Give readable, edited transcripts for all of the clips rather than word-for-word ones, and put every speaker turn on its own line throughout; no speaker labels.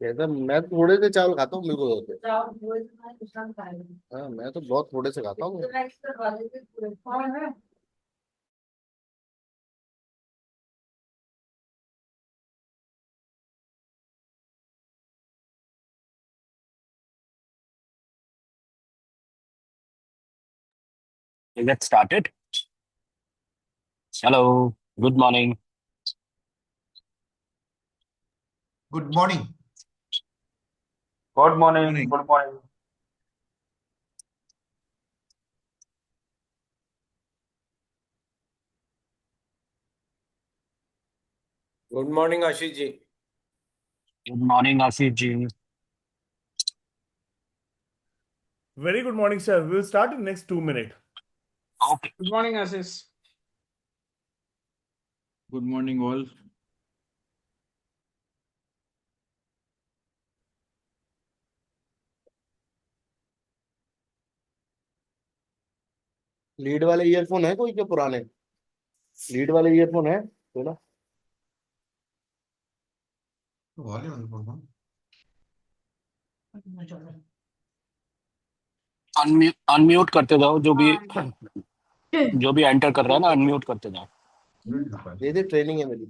कहता मैं थोड़े से चावल खाता हूँ, मेरे को होते। हाँ, मैं तो बहुत थोड़े से खाता हूँ।
Get started. Hello, good morning.
Good morning.
Good morning. Good morning.
Good morning Ashish ji.
Good morning, Ashish ji.
Very good morning, sir. We will start in next 2 minutes.
Okay.
Good morning, Ashish.
Good morning, all.
Lead वाले earphone है कोई के पुराने? Lead वाले earphone है तो ना?
Volume on the phone.
Unmute करते जाओ, जो भी एंटर कर रहा है ना, अनम्यूट करते जाओ.
दे ट्रेनिंग है मेरी।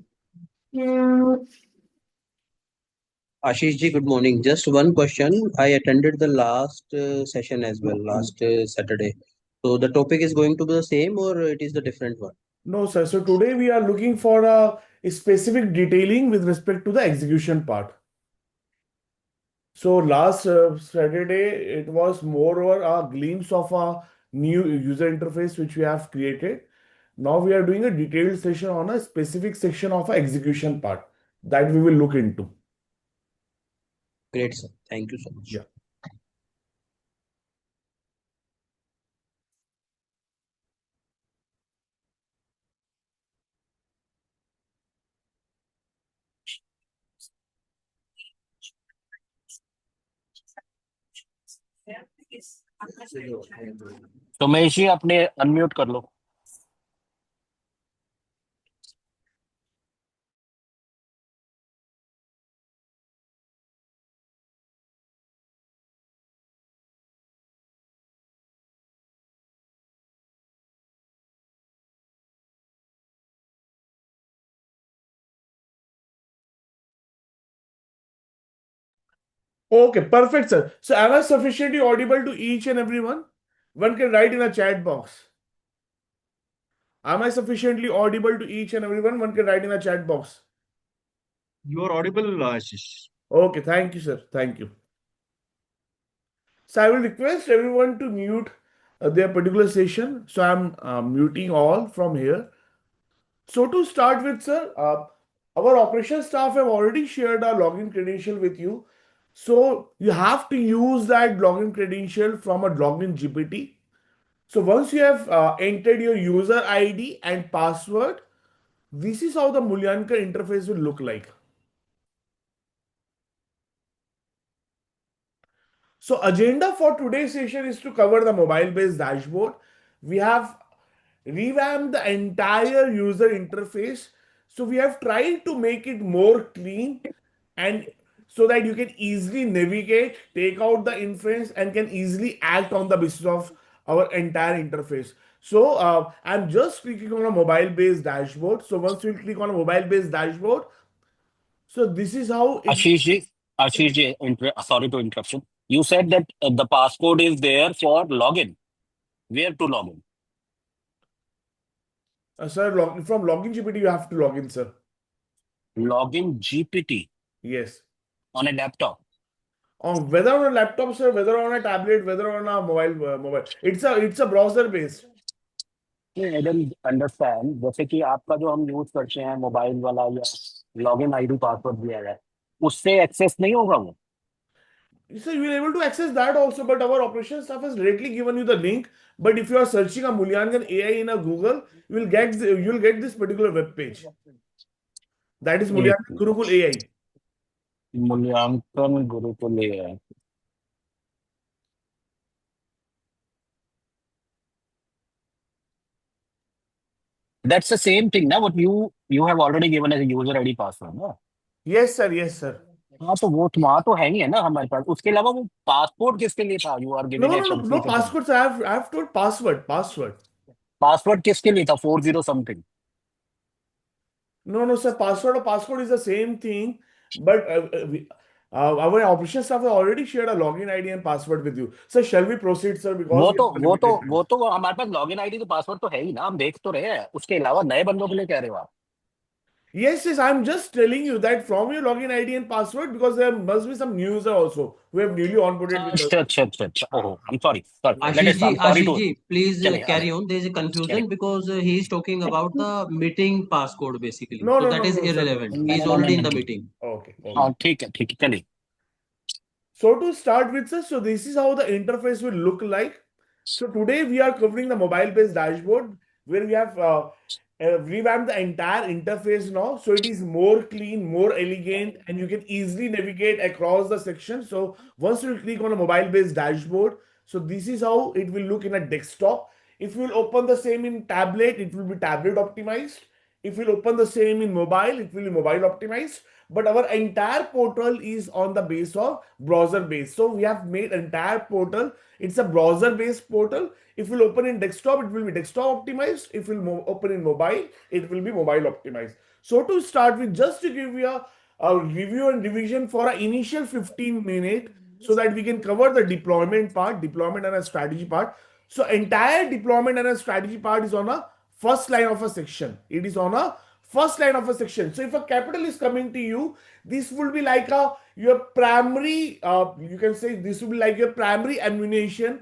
Ashish ji, good morning. Just one question. I attended the last session as well, last Saturday. So the topic is going to be the same or it is the different one?
No, sir. So today we are looking for a specific detailing with respect to the execution part. So last Saturday, it was moreover a glimpse of a new user interface which we have created. Now we are doing a detailed session on a specific section of a execution part that we will look into.
Great, sir. Thank you so much.
Yeah.
तो मैं इसी अपने unmute कर लो.
Okay, perfect, sir. So am I sufficiently audible to each and everyone? One can write in a chat box. Am I sufficiently audible to each and everyone? One can write in a chat box.
You are audible, Ashish.
Okay, thank you, sir. Thank you. So I will request everyone to mute their particular session. So I'm muting all from here. So to start with, sir, our operations staff have already shared our login credential with you. So you have to use that login credential from a login GPT. So once you have entered your user ID and password, this is how the Mulyankan interface will look like. So agenda for today's session is to cover the mobile-based dashboard. We have revamped the entire user interface. So we have tried to make it more clean and so that you can easily navigate, take out the inference and can easily act on the basis of our entire interface. So I'm just clicking on a mobile-based dashboard. So once you click on a mobile-based dashboard, so this is how it.
Ashish ji, sorry to interruption. You said that the passcode is there for login. Where to login?
Sir, from login GPT, you have to log in, sir.
Login GPT
Yes.
on a laptop.
On whether on a laptop, sir, whether on a tablet, whether on a mobile. It's a browser based.
नहीं, I don't understand. जैसे कि आपका जो हम use करते हैं mobile वाला या लॉगिन आईडी पासवर्ड दिया है, उससे एक्सेस नहीं होगा वो.
So you will able to access that also, but our operations staff has directly given you the link. But if you are searching a Mulyankan AI in a Google, you will get this particular web page. That is Mulyankan Gurukul AI.
मूल्यांकन गुरुकुल है. That's the same thing, na? What you have already given as a user ID password, no?
Yes, sir. Yes, sir.
हाँ तो वो वहां तो है ही है ना हमारे पास। उसके अलावा वो पासपोर्ट किसके लिए था? You are
No,
giving a
no, no, no
company.
passwords. I have told password. Password.
Password किसके लिए था? 40 something.
No, no, sir. Password or passcode is the same thing, but our operations staff have already shared a login ID and password with you. Sir, shall we proceed, sir? Because
वो
we
तो
have
वो तो
limited time.
वो तो हमारे पास login ID तो password तो है ही ना, हम देख तो रहे हैं। उसके अलावा नए बंदों के लिए कह रहे हो आप?
Yes, yes. I'm just telling you that from your login ID and password, because there must be some new user also who have newly onboarded with us.
अच्छा अच्छा अच्छा अच्छा, ओहो, I am sorry sorry, let it, I am sorry
Ashish
too.
ji, please
चलिए आगे,
carry on. There is a
चलिए।
confusion because he is talking about the meeting passcode basically.
No,
So
no,
that
no,
is
no, sir.
irrelevant. He is
नहीं नहीं
already
नहीं
in the
नहीं,
meeting.
Okay, okay.
हाँ ठीक है चलिए।
So to start with, sir, so this is how the interface will look like. So today we are covering the mobile-based dashboard where we have revamped the entire interface now. So it is more clean, more elegant, and you can easily navigate across the section. So once you click on a mobile-based dashboard, so this is how it will look in a desktop. If you will open the same in tablet, it will be tablet optimized. If you open the same in mobile, it will be mobile optimized. But our entire portal is on the base of browser based. So we have made entire portal. It's a browser based portal. If you open in desktop, it will be desktop optimized. If you open in mobile, it will be mobile optimized. So to start with, just to give you a review and revision for an initial 15 minute, so that we can cover the deployment part, deployment and a strategy part. So entire deployment and a strategy part is on a first line of a section. It is on a first line of a section. So if a capital is coming to you, this will be like a your primary, you can say this will be like your primary ammunition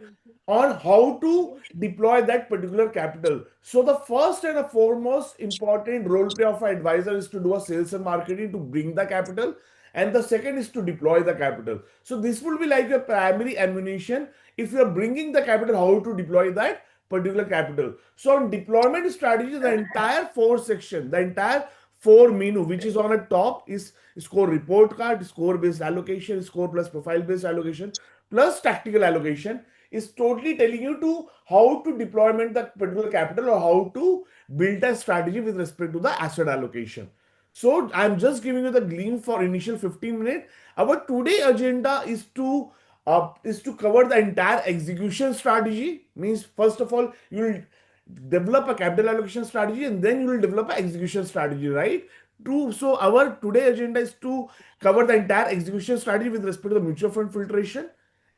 on how to deploy that particular capital. So the first and the foremost important role play of an advisor is to do a sales and marketing to bring the capital, and the second is to deploy the capital. So this will be like your primary ammunition. If you are bringing the capital, how to deploy that particular capital. So on deployment strategy, the entire four section, the entire four menu, which is on a top, is score report card, score based allocation, score plus profile based allocation, plus tactical allocation, is totally telling you to how to deployment the particular capital or how to build a strategy with respect to the asset allocation. So I'm just giving you the glimpse for initial 15 minutes. Our today agenda is to cover the entire execution strategy. Means first of all, you will develop a capital allocation strategy and then you will develop an execution strategy, right? So our today agenda is to cover the entire execution strategy with respect to the mutual fund filtration,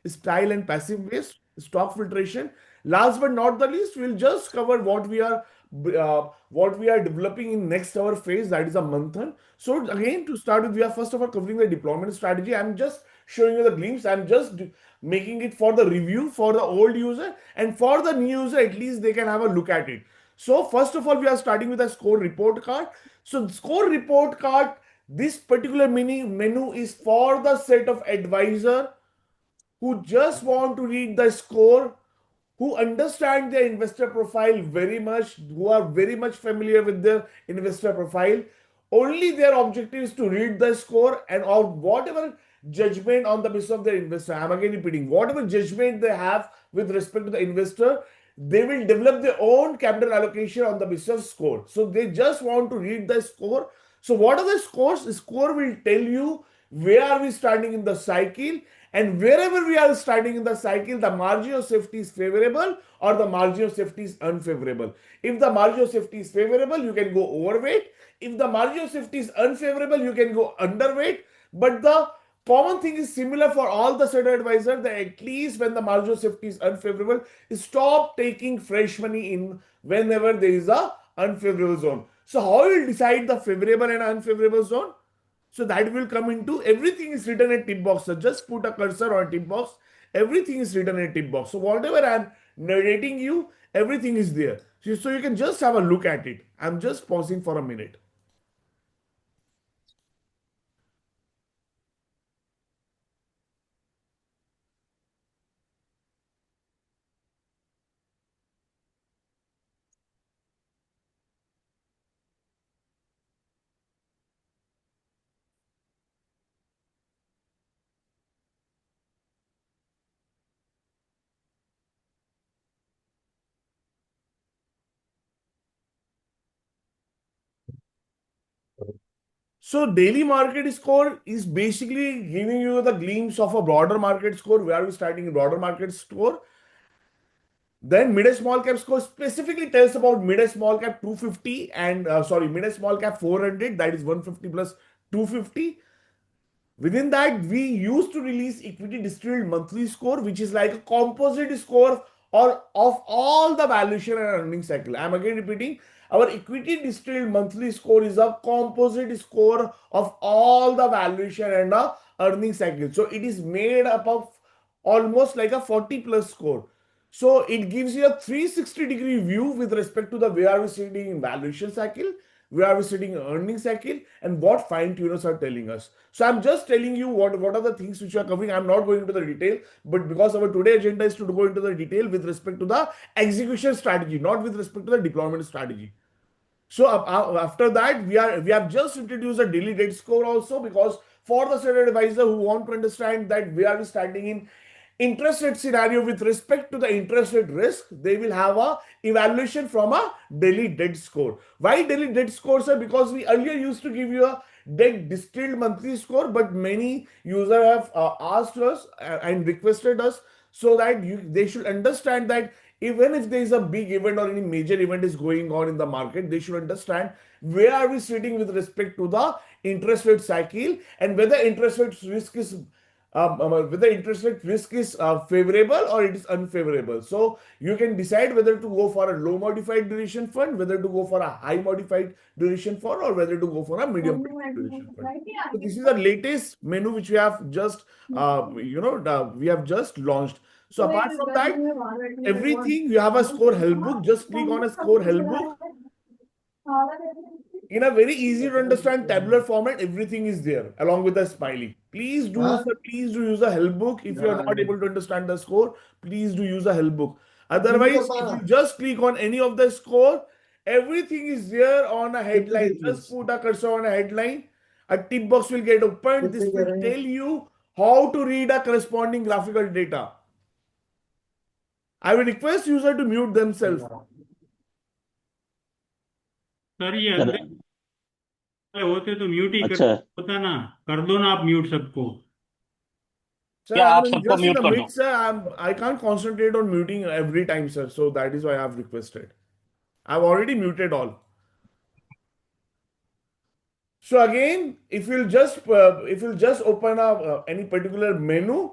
style and passive based stock filtration. Last but not the least, we'll just cover what we are developing in next hour phase, that is a manthan. So again, to start with, we are first of all covering the deployment strategy. I'm just showing you the glimpse. I'm just making it for the review for the old user, and for the new user at least they can have a look at it. So first of all, we are starting with a score report card. So score report card, this particular mini menu is for the set of advisor who just want to read the score, who understand their investor profile very much, who are very much familiar with their investor profile. Only their objective is to read the score and of whatever judgment on the basis of their investor. I'm again repeating, whatever judgment they have with respect to the investor, they will develop their own capital allocation on the basis of score. So they just want to read the score. So what are the scores? The score will tell you where are we standing in the cycle, and wherever we are standing in the cycle, the margin of safety is favorable or the margin of safety is unfavorable. If the margin of safety is favorable, you can go overweight. If the margin of safety is unfavorable, you can go underweight. But the common thing is similar for all the set advisor, that at least when the margin of safety is unfavorable, stop taking fresh money in whenever there is a unfavorable zone. So how you will decide the favorable and unfavorable zone? So that will come into everything is written in tip box. So just put a cursor on tip box. Everything is written in tip box. So whatever I'm narrating you, everything is there. So you can just have a look at it. I'm just pausing for a minute. So daily market score is basically giving you the glimpse of a broader market score, where we're starting a broader market score. Then mid and small cap score specifically tells about mid and small cap 250 and mid and small cap 400, that is 150 plus 250. Within that, we used to release equity distilled monthly score, which is like a composite score or of all the valuation and earning cycle. I'm again repeating, our equity distilled monthly score is a composite score of all the valuation and the earning cycle. So it is made up of almost like a 40 plus score. So it gives you a 360-degree view with respect to the where are we sitting in valuation cycle, where are we sitting in earning cycle, and what fine tuners are telling us. So I'm just telling you what are the things which we are covering. I'm not going into the detail, but because our today agenda is to go into the detail with respect to the execution strategy, not with respect to the deployment strategy. So after that, we have just introduced a daily debt score also, because for the certain advisor who want to understand that we are standing in interest rate scenario with respect to the interest rate risk, they will have a evaluation from a daily debt score. Why daily debt score, sir? Because we earlier used to give you a debt distilled monthly score, but many users have asked us and requested us so that they should understand that even if there is a big event or any major event is going on in the market, they should understand where are we sitting with respect to the interest rate cycle, and whether interest rate risk is favorable or it is unfavorable. So you can decide whether to go for a low modified duration fund, whether to go for a high modified duration fund, or whether to go for a medium duration fund. So this is the latest menu which we have just we have just launched. So apart from that, everything you have a score help book. Just click on a score help book. In a very easy to understand tabular format, everything is there along with the smiley. Please do, sir, please do use a help book. If you are not able to understand the score, please do use a help book. Otherwise, if you just click on any of the score, everything is there on a headline. Just put a cursor on a headline. A tip box will get opened. This will tell you how to read a corresponding graphical data. I will request user to mute themselves.
Sir ये अध्यक्ष होते तो mute ही कर होता ना, कर दो ना आप म्यूट सबको.
Sir,
क्या आप
I'm
सबको
just in
म्यूट
the
कर दो?
mix, sir. I can't concentrate on muting every time, sir. So that is why I have requested. I've already muted all. So again, if you'll just open up any particular menu,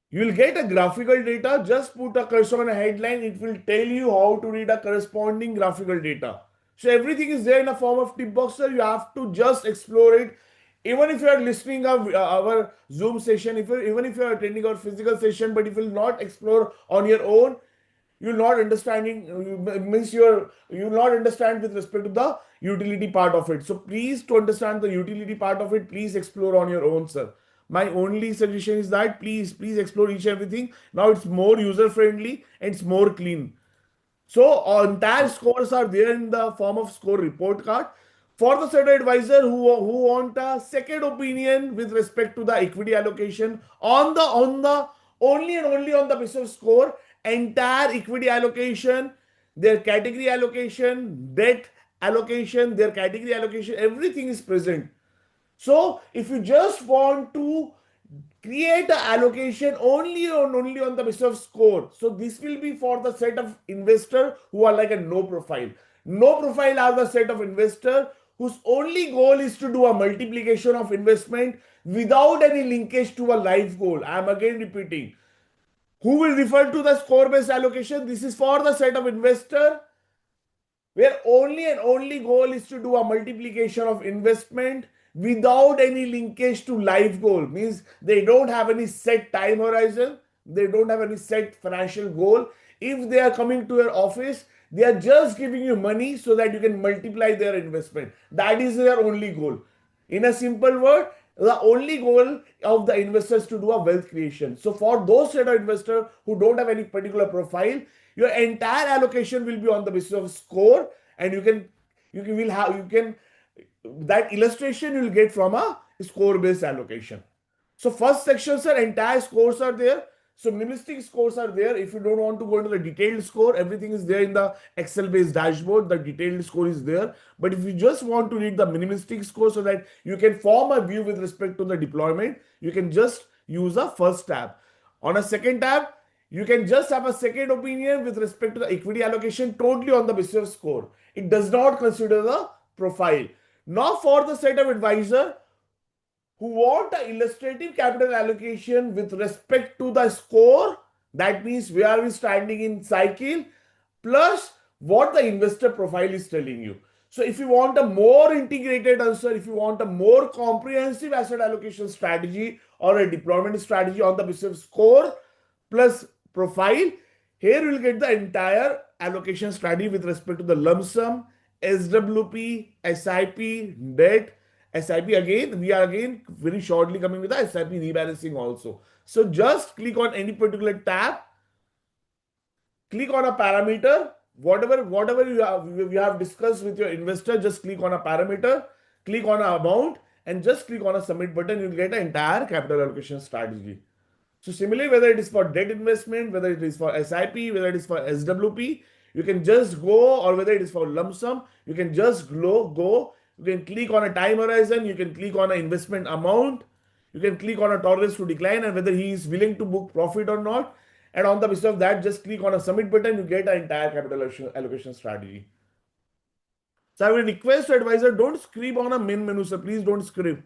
you'll get a graphical data. Just put a cursor on a headline. It will tell you how to read a corresponding graphical data. So everything is there in a form of tip box, sir. You have to just explore it. Even if you are listening our Zoom session, even if you are attending our physical session, but if you will not explore on your own, you'll not understanding you'll not understand with respect to the utility part of it. So please, to understand the utility part of it, please explore on your own, sir. My only suggestion is that please explore each everything. Now it's more user friendly and it's more clean. So entire scores are there in the form of score report card. For the certain advisor who want a second opinion with respect to the equity allocation on the only and only on the basis of score, entire equity allocation, their category allocation, debt allocation, their category allocation, everything is present. So if you just want to create an allocation only on the basis of score, so this will be for the set of investor who are like a no profile. No profile are the set of investor whose only goal is to do a multiplication of investment without any linkage to a life goal. I am again repeating. Who will refer to the score based allocation? This is for the set of investor where only and only goal is to do a multiplication of investment without any linkage to life goal. Means they don't have any set time horizon, they don't have any set financial goal. If they are coming to your office, they are just giving you money so that you can multiply their investment. That is their only goal. In a simple word, the only goal of the investors to do a wealth creation. So for those set of investors who don't have any particular profile, your entire allocation will be on the basis of score, and that illustration you will get from a score based allocation. So first section, sir, entire scores are there. So minimalistic scores are there. If you don't want to go into the detailed score, everything is there in the Excel-based dashboard. The detailed score is there. But if you just want to read the minimalistic score so that you can form a view with respect to the deployment, you can just use a first tab. On a second tab, you can just have a second opinion with respect to the equity allocation totally on the basis of score. It does not consider the profile. Now for the set of advisor who want an illustrative capital allocation with respect to the score, that means where are we standing in cycle, plus what the investor profile is telling you. So if you want a more integrated answer, if you want a more comprehensive asset allocation strategy or a deployment strategy on the basis of score plus profile, here you will get the entire allocation strategy with respect to the lump sum, SWP, SIP, debt, SIP again. We are again very shortly coming with the SIP rebalancing also. So just click on any particular tab, click on a parameter, whatever you have discussed with your investor, just click on a parameter, click on an amount, and just click on a submit button. You'll get an entire capital allocation strategy. So similarly, whether it is for debt investment, whether it is for SIP, whether it is for SWP, you can just go, or whether it is for lump sum, you can just go. You can click on a time horizon, you can click on an investment amount, you can click on a tolerance to decline and whether he is willing to book profit or not. And on the basis of that, just click on a submit button, you get an entire capital allocation strategy. So I will request to advisor, don't scribble on a main menu, so please don't scribble.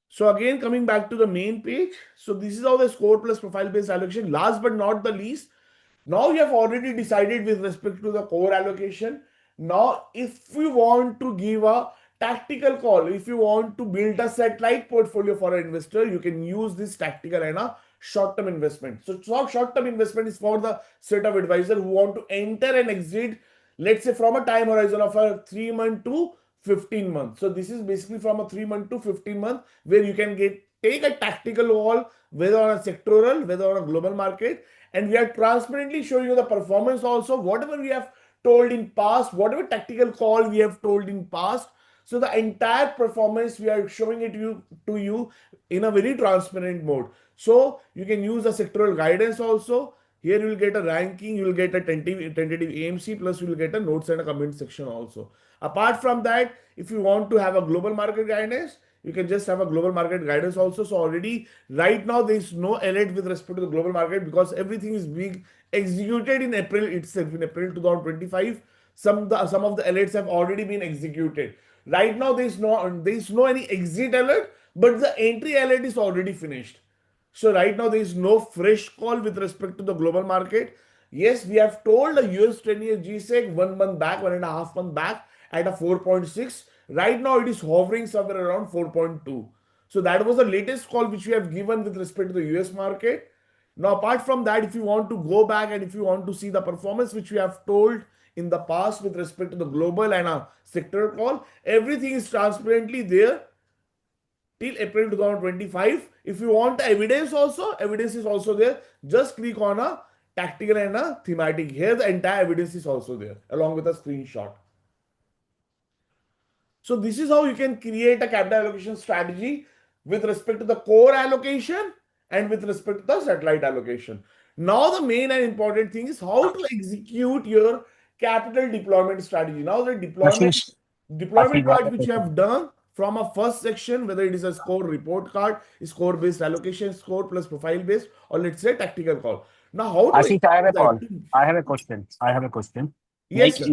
So again, coming back to the main page. So this is how the score plus profile based allocation. Last but not the least, now you have already decided with respect to the core allocation. Now, if you want to give a tactical call, if you want to build a satellite portfolio for an investor, you can use this tactical and a short-term investment. So short-term investment is for the set of advisors who want to enter and exit, let's say from a time horizon of a 3 month to 15 months. So this is basically from a 3 month to 15 month where you can take a tactical call, whether on a sectoral, whether on a global market, and we are transparently showing you the performance also, whatever we have told in past, whatever tactical call we have told in past. So the entire performance we are showing it to you in a very transparent mode. So you can use the sectoral guidance also. Here you will get a ranking, you will get a tentative AMC, plus you will get a notes and a comment section also. Apart from that, if you want to have a global market guidance, you can just have a global market guidance also. So already right now there is no alert with respect to the global market because everything is being executed in April itself. In April 2025, some of the alerts have already been executed. Right now there is no any exit alert, but the entry alert is already finished. So right now there is no fresh call with respect to the global market. Yes, we have told the US 10-year GSEC 1 month back, 1.5 month back at a 4.6. Right now it is hovering somewhere around 4.2. So that was the latest call which we have given with respect to the US market. Now apart from that, if you want to go back and if you want to see the performance which we have told in the past with respect to the global and a sector call, everything is transparently there till April 2025. If you want evidence also, evidence is also there. Just click on a tactical and a thematic. Here the entire evidence is also there along with a screenshot. So this is how you can create a capital allocation strategy with respect to the core allocation and with respect to the satellite allocation. Now the main and important thing is how to execute your capital deployment strategy. Now the deployment part which you have done from a first section, whether it is a score report card, score based allocation, score plus profile based, or let's say tactical call. Now how to
Ashish, I have a question.
Yes,
Like
sir.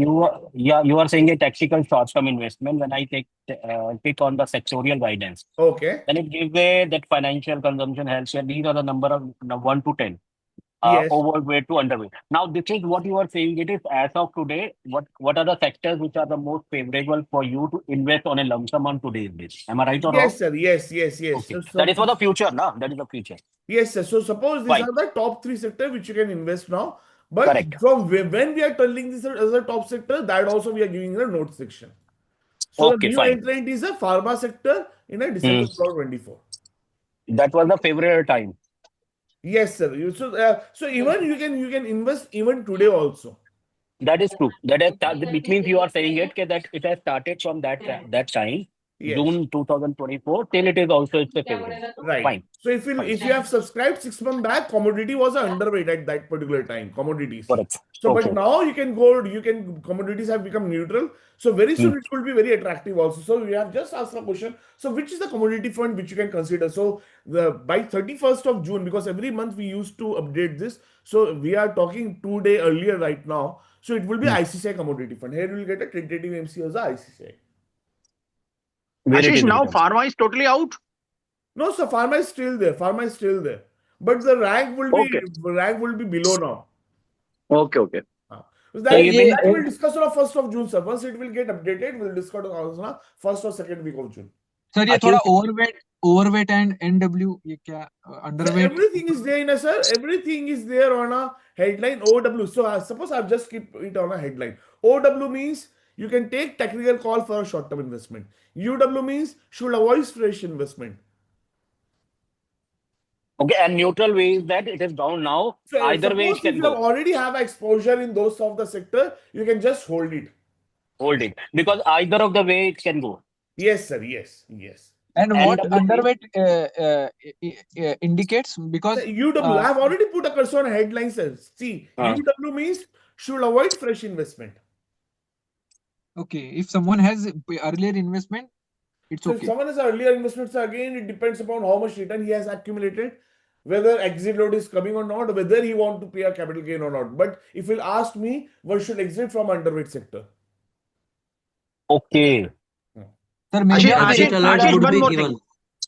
you are saying a tactical short-term investment. When I click on the sectorial guidance,
Okay.
then it gives that financial consumption, healthcare. These are the number of 1 to 10.
Yes.
Overweight to underweight. Now, this is what you are saying. It is as of today. What are the sectors which are the most favorable for you to invest on a lump sum on today's base? Am I right or wrong?
Yes, sir. Yes.
Okay, that is for the future, now. That is the future.
Yes, sir. So suppose these
Fine.
are the top 3 sectors which you can invest now. But
Correct.
from when we are telling this as a top sector, that also we are giving in a note section. So the
Okay,
new
fine.
entrant is a pharma sector in a December 2024.
That was the favorable time.
Yes, sir. So even you can invest even today also.
That is true. Which means you are saying that it has started from that time,
Yes.
June 2024, till it is also it's a favorable.
Right.
Fine.
So if you have subscribed 6 months back, commodity was underweight at that particular time, commodities.
Correct.
So, but
Okay.
now commodities have become neutral. So very soon it will be very attractive also. So we have just asked a question. So which is the commodity fund which you can consider? So by 31st of June, because every month we used to update this. So we are talking 2 day earlier right now. So it will be ICCI commodity fund. Here you will get a tentative MC as a ICCI.
Where it
Ashish,
is
now
written.
pharma is totally out.
No, so pharma is still there. Pharma is still there. But the rank will be below now.
Okay.
So
So you mean
that we'll discuss on 1st of June, sir. Once it will get updated, we'll discuss on first or second week of June.
Sir ये
Ashish?
थोड़ा overweight and NW ये क्या
So
underweight
everything is there in a sir. Everything is there on a headline OW. So suppose I've just keep it on a headline. OW means you can take technical call for a short-term investment. UW means should avoid fresh investment.
Okay, and neutral way is that it is down now.
So
Either way, it
suppose if
can
you
go.
already have exposure in those of the sector, you can just hold it.
Hold it. Because either of the way it can go.
Yes, sir. Yes.
And what
NW
underweight indicates because
The UW, I have already put a cursor on headline, sir. See, UW means should avoid fresh investment.
Okay if someone has earlier investment it's
So if
okay
someone has earlier investments, again, it depends upon how much return he has accumulated, whether exit load is coming or not, whether he want to pay a capital gain or not. But if you'll ask me, one should exit from underweight sector.
Okay.
Sir may be
Exit alert
Ashish,
would
one
be
more
given.
thing.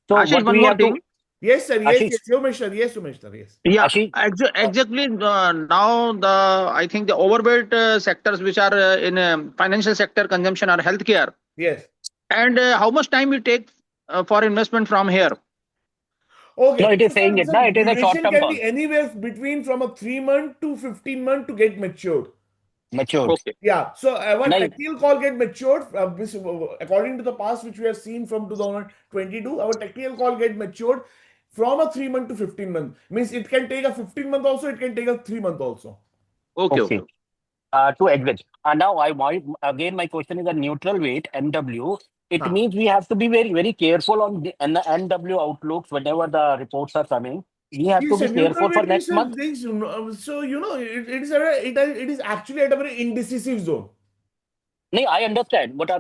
So
Ashish,
what
one
we
more
have to
thing.
Yes, sir.
Ashish.
Umesh sir. Yes, Umesh sir. Yes.
Yeah,
Ashish.
exactly. Now I think the overweight sectors which are in financial sector, consumption, or healthcare.
Yes.
And how much time you take for investment from here?
Okay.
No, it is
So,
saying it.
sir,
No, it is a
duration
short-term
can
call.
be anywhere between from a 3 month to 15 month to get matured.
Matured.
Okay.
Yeah, so our
Nahi.
technical call get matured according to the past which we have seen from 2022. Our technical call get matured from a 3 month to 15 month. Means it can take a 15 month also. It can take a 3 month also.
Okay.
To exit. And now my question is a neutral weight NW. It means we have to be very, very careful on the NW outlooks whenever the reports are coming. We have to
Yes,
be
a neutral
careful for
weight
next
means
month.
so it is actually at a very indecisive zone.
नहीं, I understand. What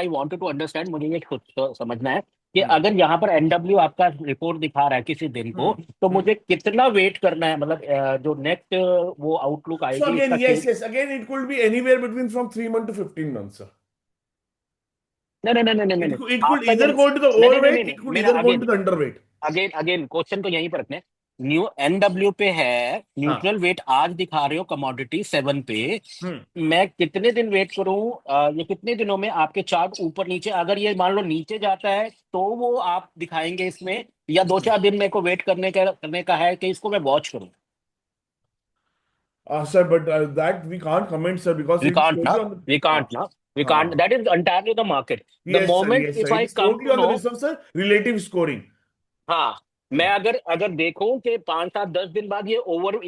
I wanted to understand, मुझे ये खुद समझना है कि अगर यहाँ पर NW आपका रिपोर्ट दिखा रहा है किसी दिन को, तो मुझे कितना वेट करना है, मतलब जो नेक्स्ट वो आउटलुक
So
आएगी
again,
इसका
yes, again it could be anywhere between from 3 month to 15 months, sir.
नहीं
It could either go to the overweight, it could either go to the underweight.
Again question को यहीं पर रखने new NW पे है, neutral wait आज दिखा रहे हो कमोडिटी 7 पे, मैं कितने दिन वेट करूं, ये कितने दिनों में आपके चार्ट ऊपर नीचे, अगर ये मान लो नीचे जाता है तो वो आप दिखाएंगे इसमें, या 2-4 दिन मेरे को वेट करने का है कि इसको मैं वॉच करूं?
Sir, but that we can't comment, sir, because
We
it's
can't,
totally
na?
on the,
We can't, na? We can't. That is entirely the market. The
yes, sir,
moment
yes,
if
sir.
I
It's
come
totally
to
on the
know,
basis of, sir, relative scoring.
हाँ, मैं अगर देखूं कि 5-7-10 दिन बाद ये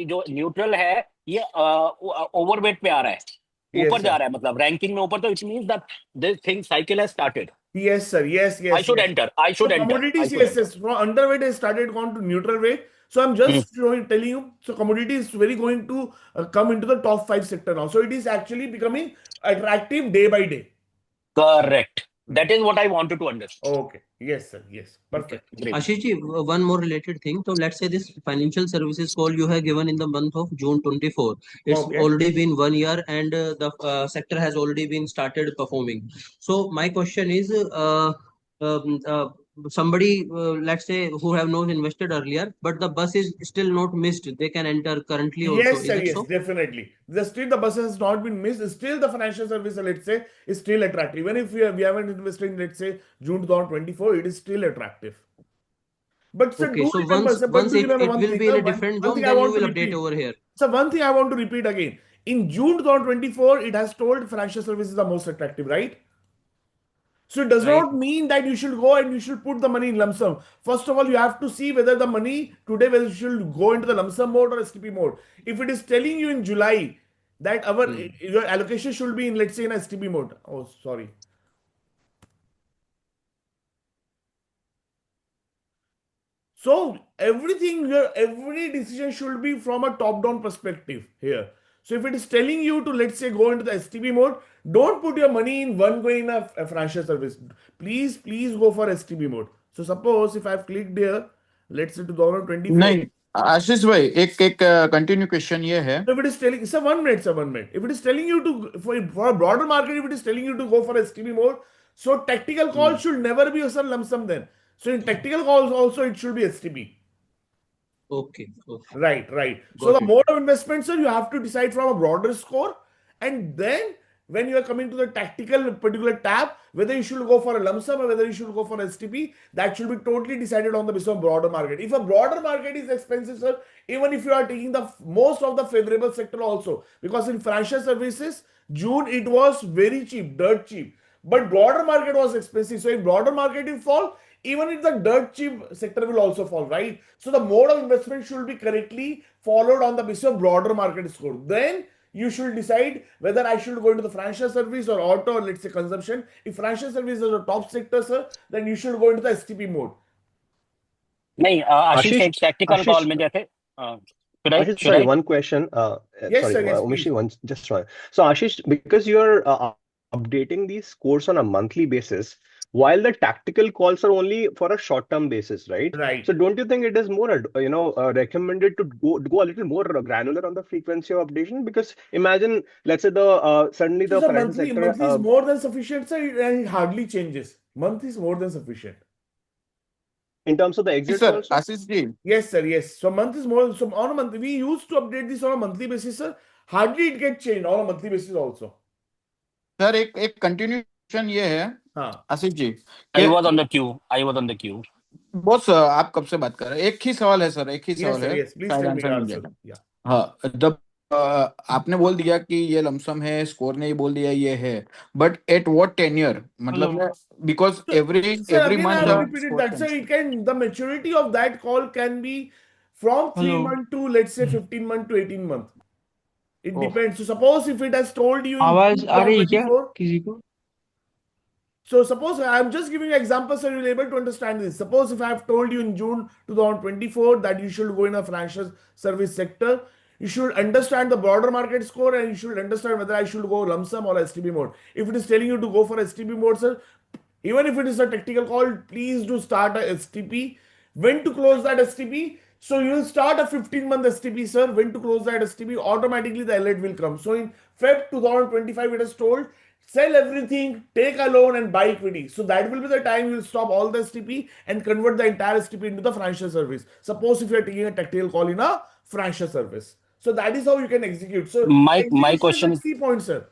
जो neutral है ये ओवरवेट पे आ रहा है, ऊपर जा रहा है, मतलब रैंकिंग में ऊपर, तो it means that this thing cycle has started.
Yes, sir. Yes.
I should enter.
So commodities, yes. From underweight has started gone to neutral weight. So I'm just telling you. So commodity is very going to come into the top 5 sector now. So it is actually becoming attractive day by day.
Correct. That is what I wanted to understand.
Okay. Yes, sir. Yes. Perfect.
Great.
Ashish ji, one more related thing. So let's say this financial services call you have given in the month of June 24. It's already been 1 year and the sector has already been started performing. So my question is, somebody, let's say, who have not invested earlier, but the bus is still not missed. They can enter currently also.
Yes,
Is
sir.
it
Yes,
so?
definitely. Still the bus has not been missed. Still the financial service, let's say, is still attractive. Even if we haven't invested in, let's say, June 2024, it is still attractive. But sir,
Okay,
do
so
remember, sir,
once it
one
will
thing,
be in
sir,
a different
one
zone,
thing I
then you
want to
will update
repeat.
over here.
So one thing I want to repeat again. In June 2024, it has told financial services are most attractive, right? So it does
Right.
not mean that you should go and you should put the money in lump sum. First of all, you have to see whether the money today, whether you should go into the lump sum mode or STP mode. If it is telling you in July that your allocation should be in, let's say, in STP mode. Oh, sorry. So every decision should be from a top-down perspective here. So if it is telling you to, let's say, go into the STP mode, don't put your money in one go in a financial service. Please go for STP mode. So suppose if I've clicked here, let's say 2024.
नहीं आशीष भाई एक continue question ये है.
So if it is telling, sir, 1 minute, sir, 1 minute. If it is telling you to, for a broader market, if it is telling you to go for STP mode, so tactical call should never be a lump sum then. So in tactical calls also it should be STP.
Okay.
Right. So
Got
the
it.
mode of investment, sir, you have to decide from a broader score, and then when you are coming to the tactical particular tab, whether you should go for a lump sum or whether you should go for STP, that should be totally decided on the basis of broader market. If a broader market is expensive, sir, even if you are taking the most of the favorable sector also, because in financial services, June it was very cheap, dirt cheap, but broader market was expensive. So if broader market will fall, even if the dirt cheap sector will also fall, right? So the mode of investment should be correctly followed on the basis of broader market score. Then you should decide whether I should go into the financial service or auto, or let's say consumption. If financial service is a top sector, sir, then you should go into the STP mode.
नहीं आशीष
Ashish,
एक tactical call
Ashish,
में जैसे
Ashish, sorry, one question.
Yes,
Sorry,
sir, yes,
Umesh,
please.
one, just one. So, Ashish, because you're updating these scores on a monthly basis, while the tactical calls are only for a short-term basis, right?
Right.
So, don't you think it is more, recommended to go a little more granular on the frequency of updation? Because imagine, let's say suddenly
So
the
sir,
financial
monthly
sector.
is more than sufficient, sir, and it hardly changes. Month is more than sufficient.
In terms of the exits
sir
also?
Ashish ji
Yes, sir. Yes. So month is more. So on a month, we used to update this on a monthly basis, sir. Hardly it gets changed on a monthly basis also.
Sir एक continuation ये है
हाँ.
आशीष जी
आई
कि
was on the Q
boss आप कब से बात कर रहे हैं. एक ही सवाल है सर, एक ही
Yes,
सवाल
sir.
है,
Yes. Please
शायद
tell me
answer
your
mill
answer.
जाएगा.
Yeah.
हाँ जब आपने बोल दिया कि ये लमसम है, स्कोर ने ही बोल दिया ये है, बट एट व्हाट टेन्योर, मतलब because
So,
every
sir, again, I
month
have repeated that, sir. It can, the maturity of that call can be from 3 months to, let's say, 15 months to 18 months. It depends. So suppose if it has told you in
आवाज आ रही है क्या
2024,
किसी को?
so suppose I'm just giving you examples so you'll be able to understand this. Suppose if I have told you in June 2024 that you should go in a financial service sector, you should understand the broader market score and you should understand whether I should go lump sum or STP mode. If it is telling you to go for STP mode, sir, even if it is a tactical call, please do start a STP. When to close that STP? So you will start a 15-month STP, sir. When to close that STP? Automatically the alert will come. So in Feb 2025, it is told sell everything, take a loan and buy equity. So that will be the time you will stop all the STP and convert the entire STP into the financial service. Suppose if you are taking a tactical call in a financial service. So that is how you can execute. So
my
execution
question
is the key point, sir.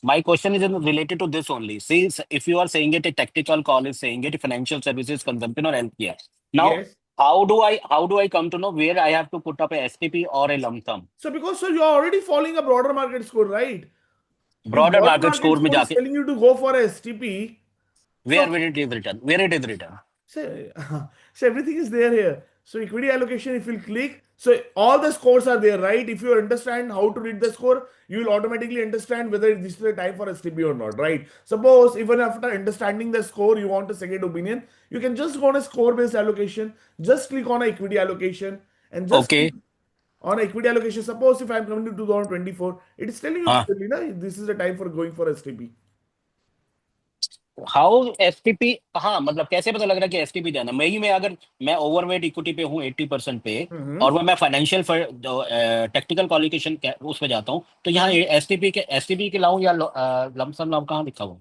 my question is related to this only. See, if you are saying it, a tactical call is saying it, financial services, consumption, or healthcare. Now,
Yes.
how do I come to know where I have to put up a STP or a lump sum?
So because sir, you are already following a broader market score, right?
Broader market score में
is
जाके
telling you to go for a STP.
where will it is written? Where it is written?
So everything is there here. So equity allocation, if you click, so all the scores are there, right? If you understand how to read the score, you will automatically understand whether this is the time for STP or not, right? Suppose even after understanding the score, you want a second opinion, you can just go on a score-based allocation, just click on a equity allocation and just click on equity allocation. Suppose if I'm coming to 2024, it is telling you clearly, na, this is the time for going for STP.
How STP, हाँ मतलब कैसे पता लग रहा है कि STP जाना. मैं अगर मैं ओवरवेट इक्विटी पे हूँ 80% पे और मैं फाइनेंशियल टेक्निकल क्वालिफिकेशन उस पे जाता हूँ, तो यहाँ एसटीपी के लाऊं या लमसम लाऊं, कहाँ लिखा हुआ?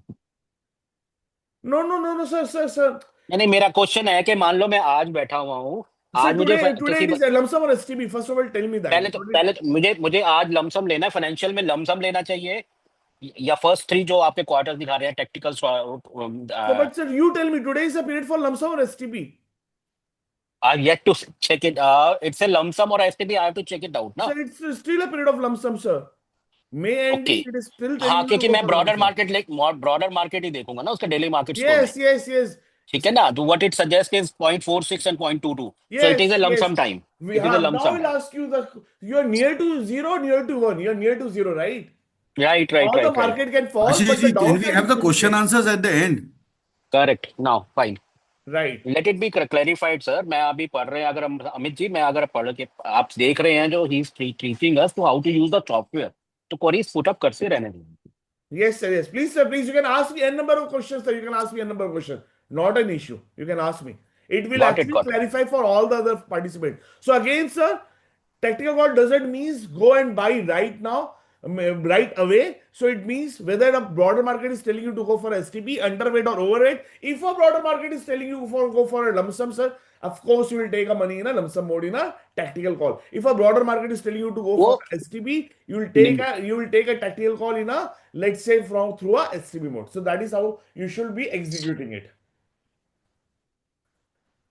No, sir.
नहीं, मेरा क्वेश्चन है कि मान लो मैं आज बैठा हुआ हूँ, आज मुझे
today it is a lump sum or STP. First of all, tell me that.
पहले तो मुझे आज लमसम लेना है. फाइनेंशियल में लमसम लेना चाहिए या फर्स्ट 3 जो आपके क्वार्टर्स दिखा रहे हैं technical.
So, but sir, you tell me, today is a period for lump sum or STP?
I've yet to check it. It's a lump sum or STP. I have to check it out.
Sir, it's still a period of lump sum, sir. May ending,
Okay.
it is still telling
हाँ,
you to
क्योंकि
go
मैं
for a lump sum.
Broader market ही देखूंगा ना उसके daily market score में.
Yes, yes, yes.
ठीक है ना. तो what it suggest is 0.46 and 0.22. So it is
Yes,
a lump
yes.
sum time.
We
It is a
have
lump
now
sum
we'll
time.
ask you you're near to zero, near to one. You're near to zero, right?
Right.
All the
Right.
market can fall,
Ashish
but the
ji, can we
downside
have
is
the
very
question
safe.
answers at the end?
Correct. Now, fine.
Right.
Let it be clarified sir. मैं अभी पढ़ रहे हैं, अगर हम अमित जी, मैं अगर पढ़ के आप देख रहे हैं जो he is teaching us to how to use the software, तो क्वेरीज पुट अप करते रहने दें.
Yes, sir. Yes. Please, sir. Please, you can ask me a number of questions, sir. You can ask me a number of questions. Not an issue. You can ask me. It will
Got it.
actually
Got it.
clarify for all the other participants. So again, sir, tactical call doesn't means go and buy right now, right away. So it means whether a broader market is telling you to go for STP, underweight or overweight. If a broader market is telling you go for a lump sum, sir, of course you will take a money in a lump sum mode in a tactical call. If a broader market is telling you to go for
वो
STP, you will take a tactical call in a, let's say, through a STP mode. So that is how you should be executing it.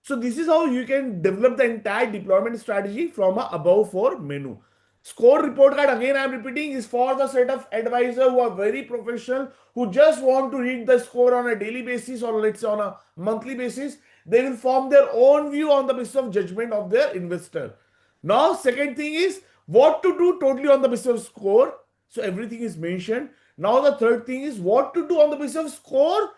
So this is how you can develop the entire deployment strategy from a above four menu. Score report card, again I am repeating, is for the set of advisors who are very professional, who just want to read the score on a daily basis or let's say on a monthly basis. They will form their own view on the basis of judgment of their investor. Now, second thing is what to do totally on the basis of score. So everything is mentioned. Now the third thing is what to do on the basis of score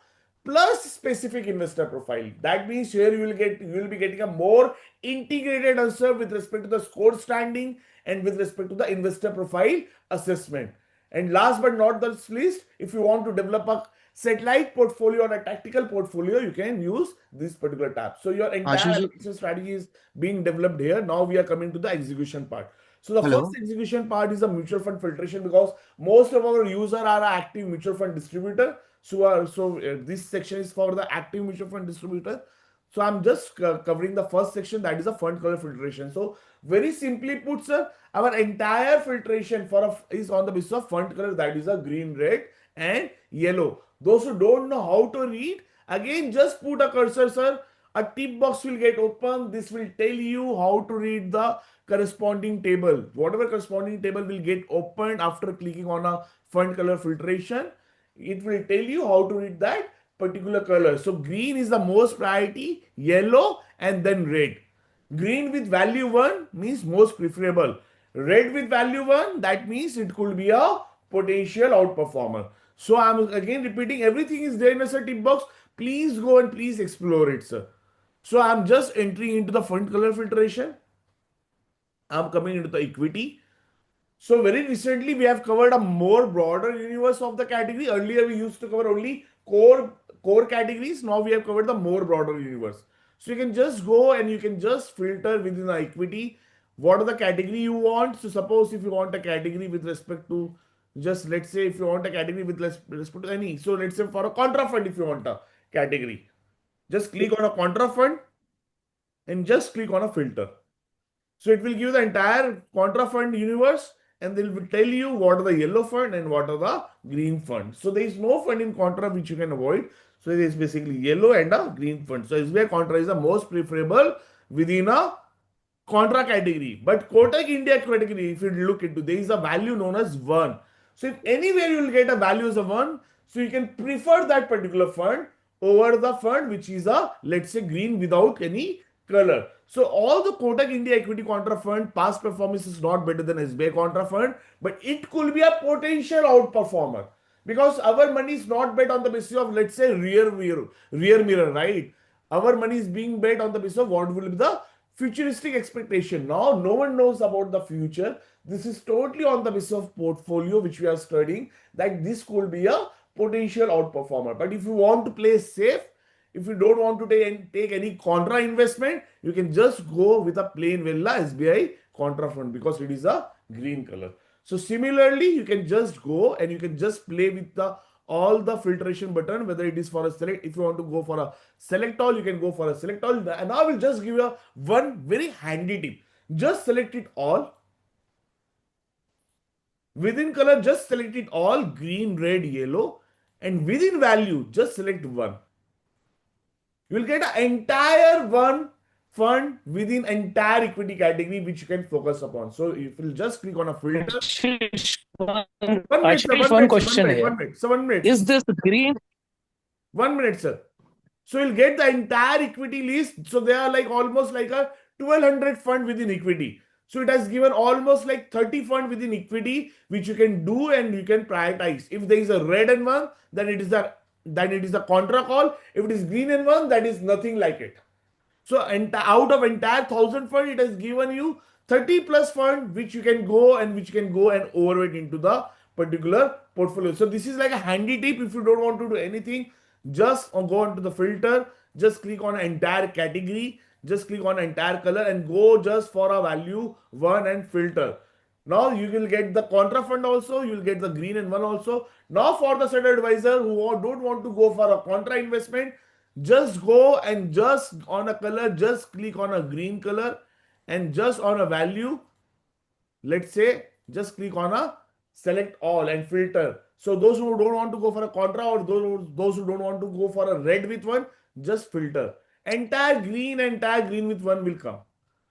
plus specific investor profile. That means here you will be getting a more integrated answer with respect to the score standing and with respect to the investor profile assessment. And last but not the least, if you want to develop a satellite portfolio or a tactical portfolio, you can use this particular tab. So your entire allocation strategy is being developed here. Now we are coming to the execution part. So the first execution part is the mutual fund filtration, because most of our users are active mutual fund distributor. So this section is for the active mutual fund distributor. So I'm just covering the first section, that is a fund color filtration. So very simply put, sir, our entire filtration is on the basis of fund color, that is a green, red and yellow. Those who don't know how to read, again just put a cursor, sir. A tip box will get open. This will tell you how to read the corresponding table. Whatever corresponding table will get opened after clicking on a fund color filtration, it will tell you how to read that particular color. So green is the most priority, yellow and then red. Green with value 1 means most preferable. Red with value 1, that means it could be a potential outperformer. So I'm again repeating, everything is there in a tip box. Please go and please explore it, sir. So I'm just entering into the fund color filtration. I'm coming into the equity. So very recently we have covered a more broader universe of the category. Earlier we used to cover only core categories. Now we have covered the more broader universe. So you can just go and you can just filter within the equity what are the category you want. So suppose if you want a category with respect to, just let's say if you want a category with respect to any, so let's say for a contra fund, if you want a category, just click on a contra fund and just click on a filter. So it will give the entire contra fund universe and they will tell you what are the yellow fund and what are the green fund. So there is no fund in contra which you can avoid. So it is basically yellow and a green fund. So SBI contra is the most preferable within a contra category. But Kotak India category, if you look into, there is a value known as 1. So if anywhere you will get a value as a 1, so you can prefer that particular fund over the fund which is a, let's say, green without any color. So all the Kotak India equity contra fund past performance is not better than SBI contra fund, but it could be a potential outperformer, because our money is not bet on the basis of, let's say, rear mirror, right? Our money is being bet on the basis of what will be the futuristic expectation. Now no one knows about the future. This is totally on the basis of portfolio which we are studying, that this could be a potential outperformer. But if you want to play safe, if you don't want to take any contra investment, you can just go with a plain vanilla SBI contra fund because it is a green color. So similarly, you can just go and you can just play with all the filtration button, whether it is for a select. If you want to go for a select all, you can go for a select all. And I will just give you one very handy tip. Just select it all. Within color, just select it all, green, red, yellow. And within value, just select one. You will get an entire one fund within entire equity category which you can focus upon. So if you just click on a filter. 1 minute, sir.
Ashish,
1
one
minute, sir. 1
question
minute.
here.
1 minute. So 1 minute.
Is this green?
1 minute, sir. So you'll get the entire equity list. So they are like almost like a 1200 fund within equity. So it has given almost like 30 fund within equity, which you can do and you can prioritize. If there is a red and one, then it is the contra call. If it is green and one, that is nothing like it. So out of entire 1000 fund, it has given you 30 plus fund which you can go and overweight into the particular portfolio. So this is like a handy tip. If you don't want to do anything, just go into the filter, just click on entire category, just click on entire color and go just for a value one and filter. Now you will get the contra fund also, you will get the green and one also. Now for the set advisor who don't want to go for a contra investment, just go and just on a color, just click on a green color and just on a value, let's say, just click on a select all and filter. So those who don't want to go for a contra or those who don't want to go for a red with one, just filter. Entire green with one will come.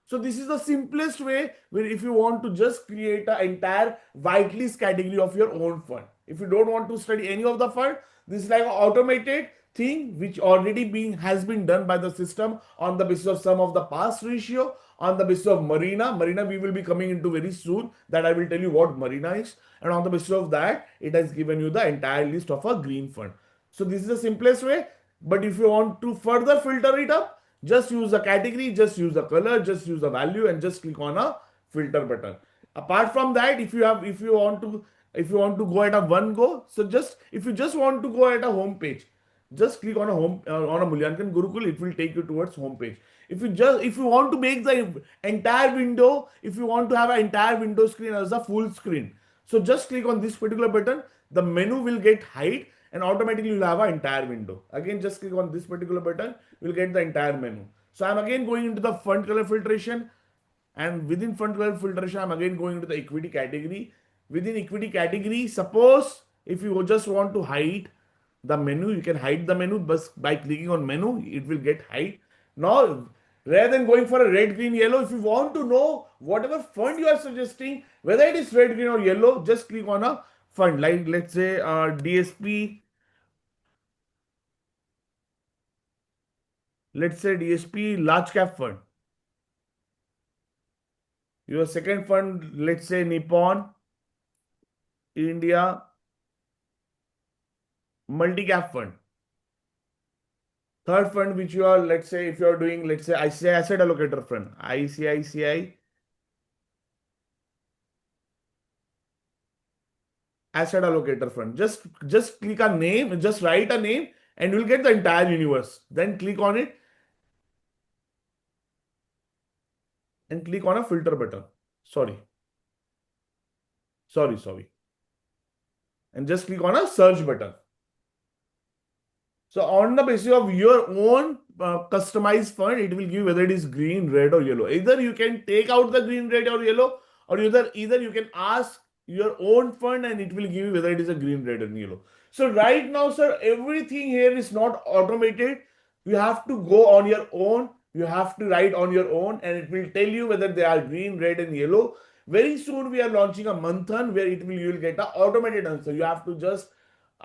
So this is the simplest way where if you want to just create an entire whitelist category of your own fund. If you don't want to study any of the fund, this is like an automated thing which already has been done by the system on the basis of some of the past ratio, on the basis of Marina. Marina we will be coming into very soon, that I will tell you what Marina is. And on the basis of that, it has given you the entire list of a green fund. So this is the simplest way. But if you want to further filter it up, just use the category, just use the color, just use the value and just click on a filter button. Apart from that, if you want to go at a one go, so if you just want to go at a home page, just click on a Mulyankan Gurukul, it will take you towards home page. If you want to make the entire window, if you want to have an entire window screen as a full screen, so just click on this particular button, the menu will get hide and automatically you'll have an entire window. Again, just click on this particular button, you'll get the entire menu. So I'm again going into the fund color filtration, and within fund color filtration, I'm again going into the equity category. Within equity category, suppose if you just want to hide the menu, you can hide the menu but by clicking on menu, it will get hide. Now, rather than going for a red, green, yellow, if you want to know whatever fund you are suggesting, whether it is red, green or yellow, just click on a fund, like let's say DSP. Let's say DSP large cap fund. Your second fund, let's say Nippon India multi cap fund. Third fund which you are, let's say if you are doing, let's say ICICI asset allocator fund, ICICI asset allocator fund. Just click a name, just write a name and you'll get the entire universe. Then click on it and click on a filter button. Sorry. And just click on a search button. So on the basis of your own customized fund, it will give whether it is green, red or yellow. Either you can take out the green, red or yellow, or either you can ask your own fund and it will give you whether it is a green, red and yellow. So right now, sir, everything here is not automated. You have to go on your own. You have to write on your own and it will tell you whether they are green, red and yellow. Very soon we are launching a Manthan where you will get an automated answer. You have to just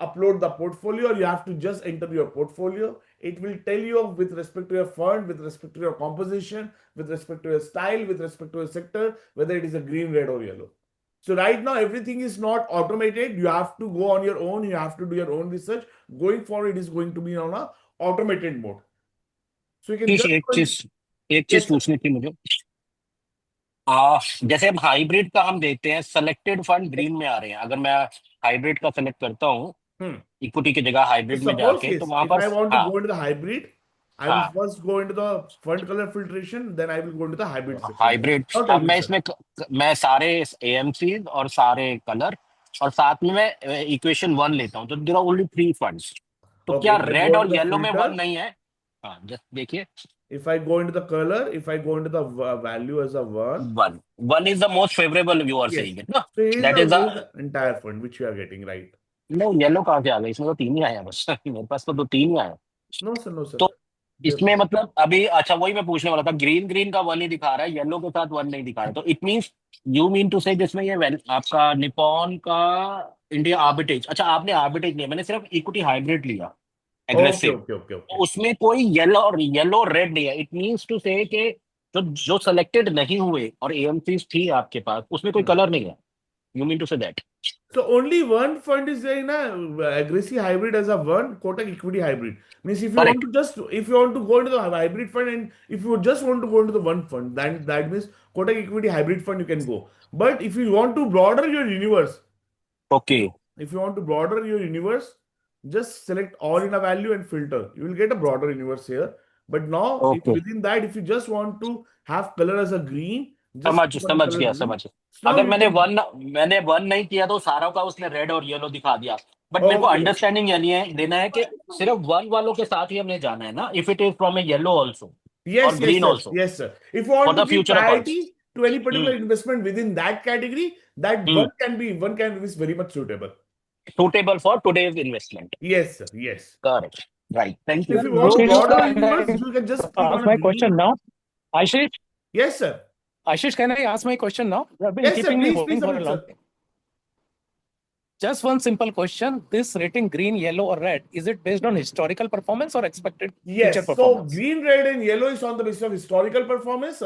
upload the portfolio, you have to just enter your portfolio. It will tell you with respect to your fund, with respect to your composition, with respect to your style, with respect to your sector, whether it is a green, red or yellow. So right now, everything is not automated. You have to go on your own. You have to do your own research. Going forward, it is going to be on a automated mode. So you can just
एक चीज पूछनी थी मुझे। जैसे हम hybrid का हम देखते हैं, सेलेक्टेड फंड ग्रीन में आ रहे हैं। अगर मैं हाइब्रिड का सेलेक्ट करता हूँ इक्विटी की जगह हाइब्रिड में जाके, तो वहां पर
I want to go into the hybrid, I will first go into the fund color filtration, then I will go into the hybrid section.
Hybrid अब मैं इसमें मैं सारे AMC और सारे कलर और साथ में मैं इक्वेशन 1 लेता हूँ, तो देयर आर ओनली 3 फंड्स। तो क्या रेड और येलो में 1 नहीं है? हाँ, जस्ट देखिए।
If I go into the color, if I go into the value as a
1 is the most favorable, you are saying it, no?
So
That is the
entire fund which you are getting, right?
No, yellow कहाँ से आ गया? इसमें तो 3 ही आया बस। मेरे पास तो 2-3 ही आया।
No sir,
तो इसमें मतलब अभी अच्छा वही मैं पूछने वाला था, ग्रीन ग्रीन का वन ही दिखा रहा है, येलो के साथ वन नहीं दिखा रहा है, तो it means you mean to say जिसमें ये आपका निपॉन का इंडिया आर्बिट्रेज, अच्छा आपने आर्बिट्रेज लिया, मैंने सिर्फ इक्विटी हाइब्रिड लिया
ओके
एग्रेसिव,
ओके ओके
तो
ओके
उसमें कोई येलो रेड नहीं है, इट मींस टू से कि जो जो सेलेक्टेड नहीं हुए और एएमसीज थी आपके पास उसमें कोई कलर नहीं है, you mean to say that?
So only one fund is there in a aggressive hybrid as a one Kotak equity hybrid. Means if you want
correct.
to just if you want to go into the hybrid fund and if you just want to go into the one fund, then that means Kotak equity hybrid fund you can go. But if you want to broaden your universe,
okay.
if you want to broaden your universe, just select all in a value and filter. You will get a broader universe here. But now, if
okay,
within that, if you just want to have color as a green, just
समझ
click on
समझ
color
गया
green.
समझ गया.
So now
अगर
you can.
मैंने one नहीं किया तो सारों का उसने रेड और येलो दिखा दिया, बट मेरे को
Okay.
अंडरस्टैंडिंग यानी है देना है कि सिर्फ वन वालों के साथ ही हमने जाना है ना, if it is from A yellow also और
Yes, yes,
green
yes,
also,
yes, sir. If you
for
want to
the
give
future accords.
priority to any particular investment within that category, that one can be very much suitable.
Suitable for today's investment.
Yes, sir. Yes.
Correct. Right. Thank
If
you.
you want to
Okay,
broader
and
universe,
I
you can just click
ask
on a
my
green.
question now. Ashish,
Yes, sir.
Ashish, can I ask my question now? You have been
Yes, sir.
keeping me
Please,
holding
please,
for a
Amit,
long
sir.
time. Just one simple question. This rating green, yellow, or red, is it based on historical performance or expected future
Yes. So
performance?
green, red, and yellow is on the basis of historical performance.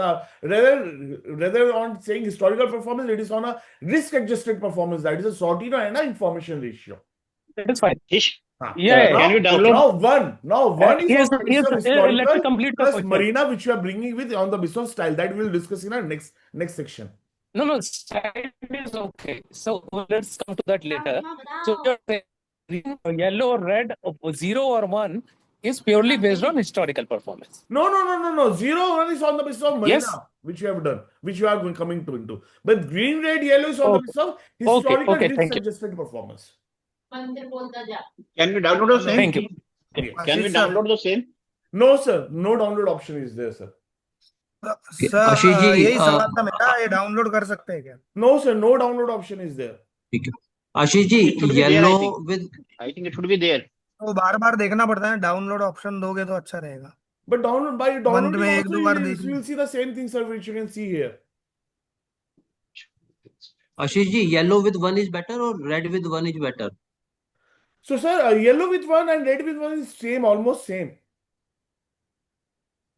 Rather on saying historical performance, it is on a risk-adjusted performance. That is a Sortino and a information ratio.
That is fine.
Ish,
Huh.
Yeah, yeah.
can you download?
Now one is on the basis of
let me
historical
complete the
plus
question.
Marina, which you are bringing with on the basis of style. That we will discuss in our next section.
No, style is okay. So let's come to that later. So you're saying green, yellow, or red, or 0 or 1 is purely based on historical performance.
No. 0-1 is on the basis of Marina,
Yes.
which you have done, which you are coming to into. But green, red, yellow is on the
Okay.
basis of historical
Okay. Thank you.
risk-adjusted performance.
Can we download the same?
Thank you.
Yes.
Can we download the same?
No, sir. No download option is there, sir.
Sir
Ashish ji,
यही सवाल था मेरा, ये download कर सकते हैं क्या?
No, sir. No download option is there.
ठीक है Ashish ji,
It should be there, I
yellow
think.
With
I think it should be there.
तो बार बार देखना पड़ता है, डाउनलोड ऑप्शन दोगे तो अच्छा रहेगा.
But by
मंथ
downloading
में एक
also,
दो बार
you
देख
will see the same thing, sir, which you can see here.
Ashish ji, yellow with 1 is better और red with 1 is better?
So, sir, yellow with 1 and red with 1 is same, almost same.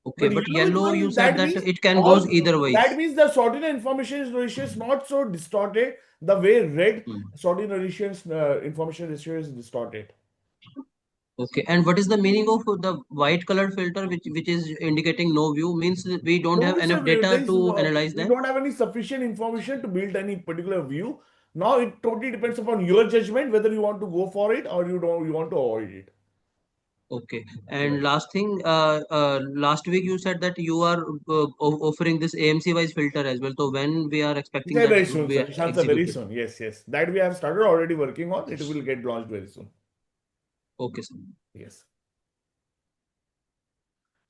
Okay,
But
but
yellow with
yellow,
one,
you said that
means
it can
all-
goes either ways.
That means the Sortino information ratio is not so distorted the way red Sortino ratio information ratio is distorted.
Okay, and what is the meaning of the white colored filter, which is indicating no view? Means we don't
No,
have
sir,
enough
there
data
is
to analyze
we
that.
don't have any sufficient information to build any particular view. Now it totally depends upon your judgment whether you want to go for it or you want to avoid it.
Okay, and last thing, last week you said that you are offering this AMC wise filter as well. So when we are expecting
Yeah,
that
very
to
soon,
be
sir. Ishan, sir, very
executed?
soon. Yes. That we have started already working on. It will get launched very soon.
Okay, sir.
Yes.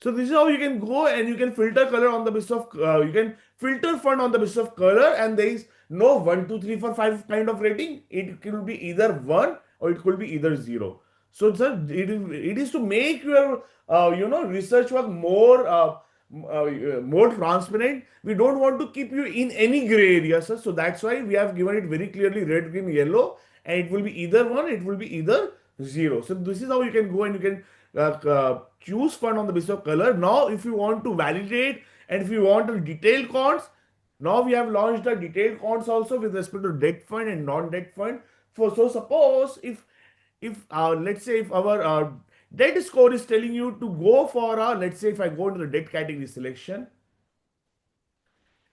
So this is how you can go and you can filter color on the basis of you can filter fund on the basis of color, and there is no 1, 2, 3, 4, 5 kind of rating. It could be either 1 or it could be either 0. So, sir, it is to make your research work more transparent. We don't want to keep you in any gray area, sir. So that's why we have given it very clearly red, green, yellow, and it will be either 1, it will be either 0. So this is how you can go and you can choose fund on the basis of color. Now, if you want to validate and if you want a detailed cons, now we have launched the detailed cons also with respect to debt fund and non-debt fund. So suppose if let's say if our debt score is telling you to go for let's say if I go into the debt category selection,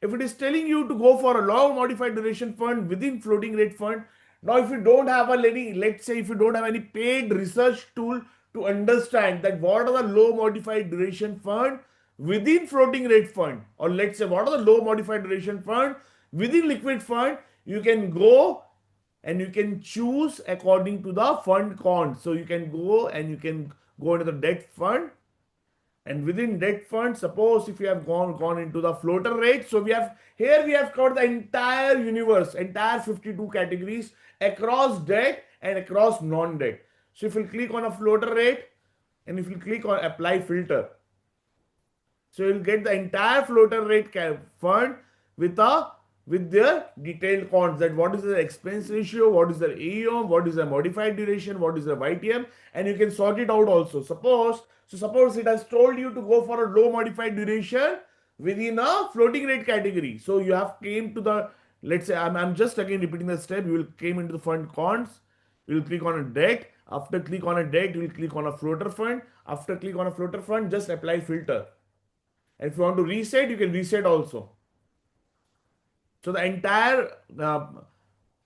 if it is telling you to go for a low modified duration fund within floating rate fund, now if you don't have let's say if you don't have any paid research tool to understand that what are the low modified duration fund within floating rate fund, or let's say what are the low modified duration fund within liquid fund, you can go and you can choose according to the fund count. So you can go and you can go into the debt fund, and within debt fund, suppose if you have gone into the floater rate, so we have covered the entire universe, entire 52 categories across debt and across non-debt. So if you click on a floater rate and if you click on apply filter, So you'll get the entire floater rate fund with their detailed cons, that what is the expense ratio, what is the AUM, what is the modified duration, what is the YTM, and you can sort it out also. Suppose it has told you to go for a low modified duration within a floating rate category. So you have came to the, let's say, I'm just again repeating the step. You will came into the fund cons. You will click on a debt. After click on a debt, you will click on a floater fund. After click on a floater fund, just apply filter. And if you want to reset, you can reset also. So the entire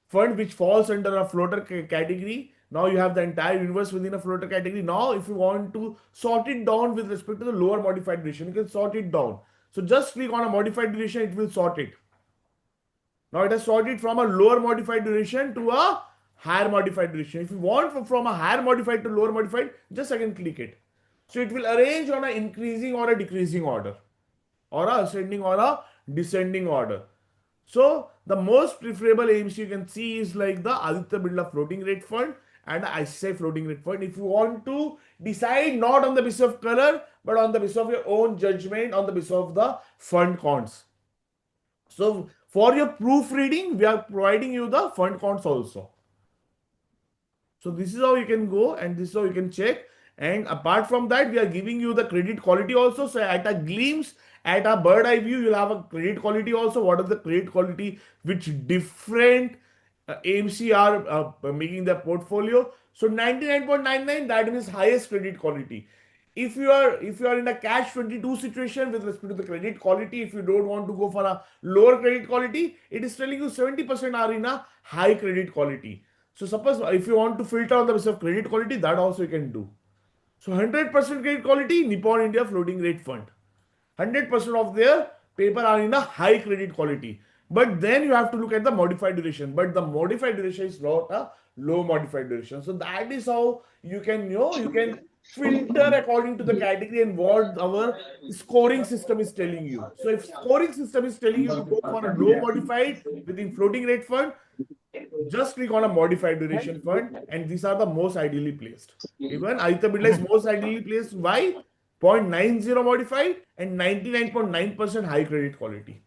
fund which falls under a floater category, now you have the entire universe within a floater category. Now if you want to sort it down with respect to the lower modified duration, you can sort it down. So just click on a modified duration, it will sort it. Now it has sorted from a lower modified duration to a higher modified duration. If you want from a higher modified to lower modified, just again click it. So it will arrange on an increasing or a decreasing order, or a ascending or a descending order. So the most preferable AMC you can see is like the Aditya Birla floating rate fund and the ICICI floating rate fund. If you want to decide not on the basis of color, but on the basis of your own judgment, on the basis of the fund cons. So for your proofreading, we are providing you the fund cons also. So this is how you can go, and this is how you can check. And apart from that, we are giving you the credit quality also. So at a glimpse, at a bird eye view, you'll have a credit quality also. What is the credit quality which different AMC are making their portfolio? So 99.99, that means highest credit quality. If you are in a catch 22 situation with respect to the credit quality, if you don't want to go for a lower credit quality, it is telling you 70% are in a high credit quality. So suppose if you want to filter on the basis of credit quality, that also you can do. So 100% credit quality, Nippon India floating rate fund. 100% of their paper are in a high credit quality. But then you have to look at the modified duration. But the modified duration is not a low modified duration. So that is how you can filter according to the category and what our scoring system is telling you. So if scoring system is telling you to go for a low modified within floating rate fund, just click on a modified duration fund, and these are the most ideally placed. Even Aditya Birla is most ideally placed. Why? 0.90 modified and 99.9% high credit quality.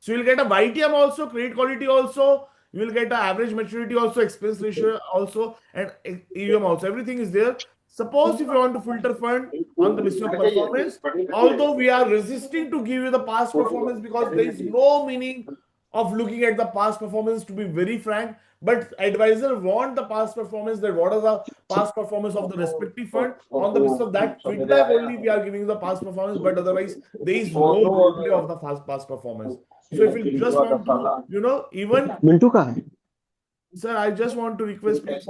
So you'll get a YTM also, credit quality also, you will get an average maturity also, expense ratio also, and AUM also. Everything is there. Suppose if you want to filter fund on the basis of performance, although we are resisting to give you the past performance because there is no meaning of looking at the past performance, to be very frank, but advisor want the past performance, that what are the past performance of the respective fund. On the basis of that feedback only we are giving the past performance, but otherwise there is no role play of the past performance. So if you just want to, even
Mintu कहाँ है?
sir, I just want to request, please.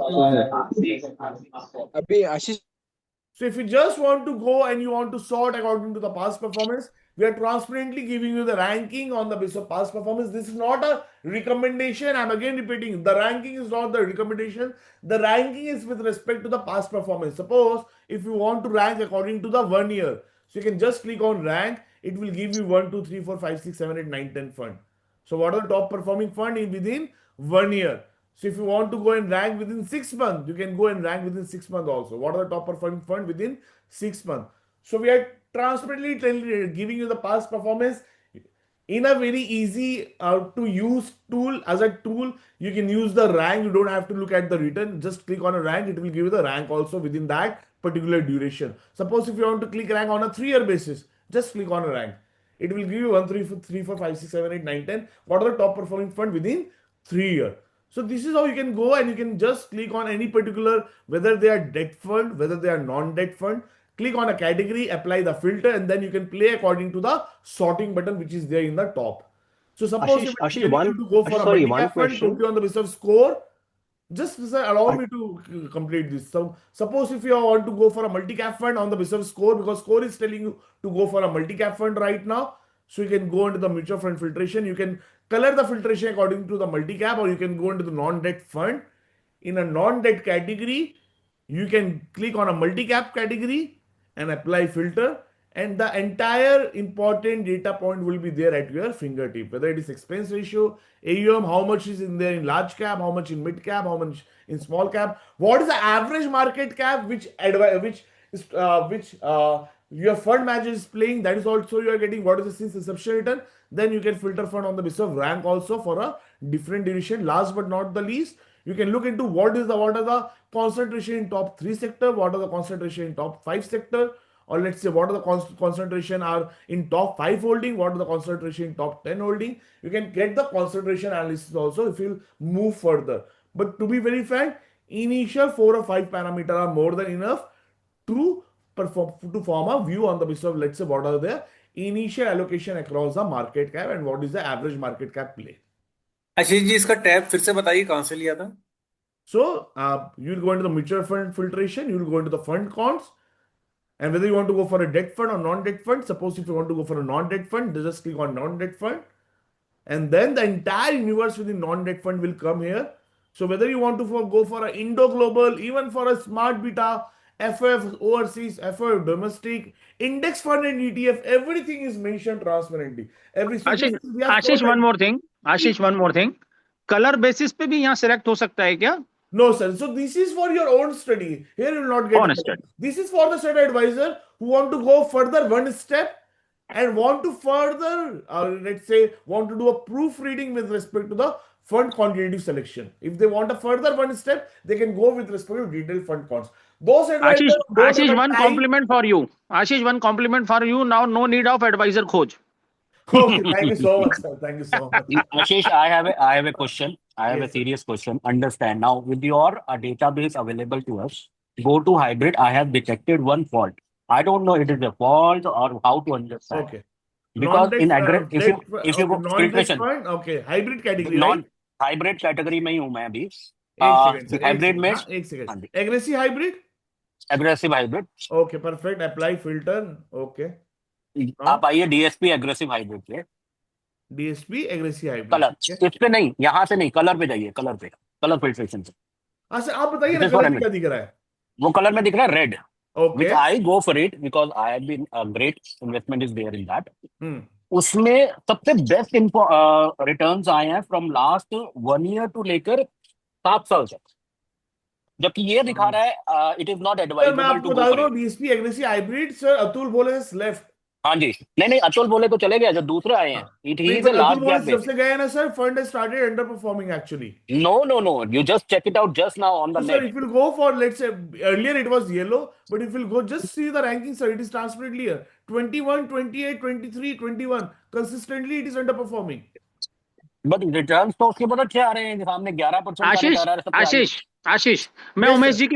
So if you just want to go and you want to sort according to the past performance, we are transparently giving you the ranking on the basis of past performance. This is not a recommendation. I'm again repeating, the ranking is not the recommendation. The ranking is with respect to the past performance. Suppose if you want to rank according to the 1 year, so you can just click on rank. It will give you 1, 2, 3, 4, 5, 6, 7, 8, 9, 10 fund. So what are the top performing fund within 1 year? So if you want to go and rank within 6 months, you can go and rank within 6 months also. What are the top performing fund within 6 months? So we are transparently giving you the past performance in a very easy to use tool. As a tool, you can use the rank. You don't have to look at the return. Just click on a rank. It will give you the rank also within that particular duration. Suppose if you want to click rank on a 3-year basis, just click on a rank. It will give you 1, 2, 3, 4, 5, 6, 7, 8, 9, 10. What are the top performing fund within 3 years? So this is how you can go, and you can just click on any particular, whether they are debt fund, whether they are non-debt fund. Click on a category, apply the filter, and then you can play according to the sorting button which is there in the top. So suppose if I'm
Ashish,
telling you to go for a
one
multi-cap fund
question.
totally on the basis of score, just allow me to complete this. So suppose if you want to go for a multi-cap fund on the basis of score, because score is telling you to go for a multi-cap fund right now. So you can go into the mutual fund filtration. You can color the filtration according to the multi-cap, or you can go into the non-debt fund. In a non-debt category, you can click on a multi-cap category and apply filter, and the entire important data point will be there at your fingertip, whether it is expense ratio, AUM, how much is in there in large cap, how much in mid cap, how much in small cap, what is the average market cap which your fund manager is playing, that is also you are getting what is the since inception return. Then you can filter fund on the basis of rank also for a different duration. Last but not the least, you can look into what are the concentration in top 3 sector, what are the concentration in top 5 sector, or let's say what are the concentration are in top 5 holding, what are the concentration in top 10 holding. You can get the concentration analysis also if you move further. But to be very frank, initial 4 or 5 parameters are more than enough to form a view on the basis of, let's say, what are the initial allocation across the market cap and what is the average market cap play.
Ashish ji इसका tab फिर से बताइए कहां से लिया था.
So you will go into the mutual fund filtration, you will go into the fund cons, and whether you want to go for a debt fund or non-debt fund. Suppose if you want to go for a non-debt fund, just click on non-debt fund, and then the entire universe within non-debt fund will come here. So whether you want to go for an Indo Global, even for a smart beta, FF overseas, FF domestic, index fund and ETF, everything is mentioned transparently.
Ashish one more thing. Ashish one more thing. Color basis पे भी यहाँ select हो सकता है क्या?
No, sir. So this is for your own study. Here you will not get
own
it.
study.
This is for the study advisor who want to go further one step and want to further, let's say, want to do a proofreading with respect to the fund quantitative selection. If they want a further one step, they can go with respect to detailed fund cons. Those advisors
Ashish, one compliment for you. Ashish, one compliment for you. Now, no need of advisor khoj.
Okay, thank you so much, sir. Thank you so much.
Ashish, I have a question. I have a serious question. Understand now, with your database available to us, go to hybrid. I have detected one fault. I don't know it is a fault or how to understand.
Okay.
Because in if you go filtration,
okay, hybrid category, right?
Hybrid category में ही हूं मैं अभी.
Hybrid में एक second. Aggressive hybrid. Okay, perfect. Apply filter. Okay,
आप आइए DSP aggressive hybrid पे.
DSP aggressive hybrid
colour इस पे नहीं, यहाँ से नहीं, कलर पे जाइए. कलर पे, कलर फिल्ट्रेशन से.
अच्छा, आप बताइए ना कलर क्या दिख रहा है.
वो कलर में दिख रहा है red.
Okay.
Which I go for it because I have been a great investment is there in that. उसमें सबसे बेस्ट रिटर्न्स आए हैं फ्रॉम लास्ट 1 year to लेकर 7 साल तक. जबकि ये दिखा रहा है it is not advisable to go for
DSP aggressive hybrid. Sir Atul बोले लेफ्ट.
हाँ जी, नहीं अतुल बोले तो चले गए, जो दूसरे आए हैं it he is a large gap.
जब से गए ना sir, fund has started underperforming actually.
No, you just check it out just now on the net.
Sir, if you go for, let's say, earlier it was yellow, but if you go just see the ranking, sir, it is transparently here. 21, 28, 23, 21. Consistently it is underperforming.
But returns तो उसके बाद क्या आ रहे हैं सामने 11%.
आशीष, मैं उमेश जी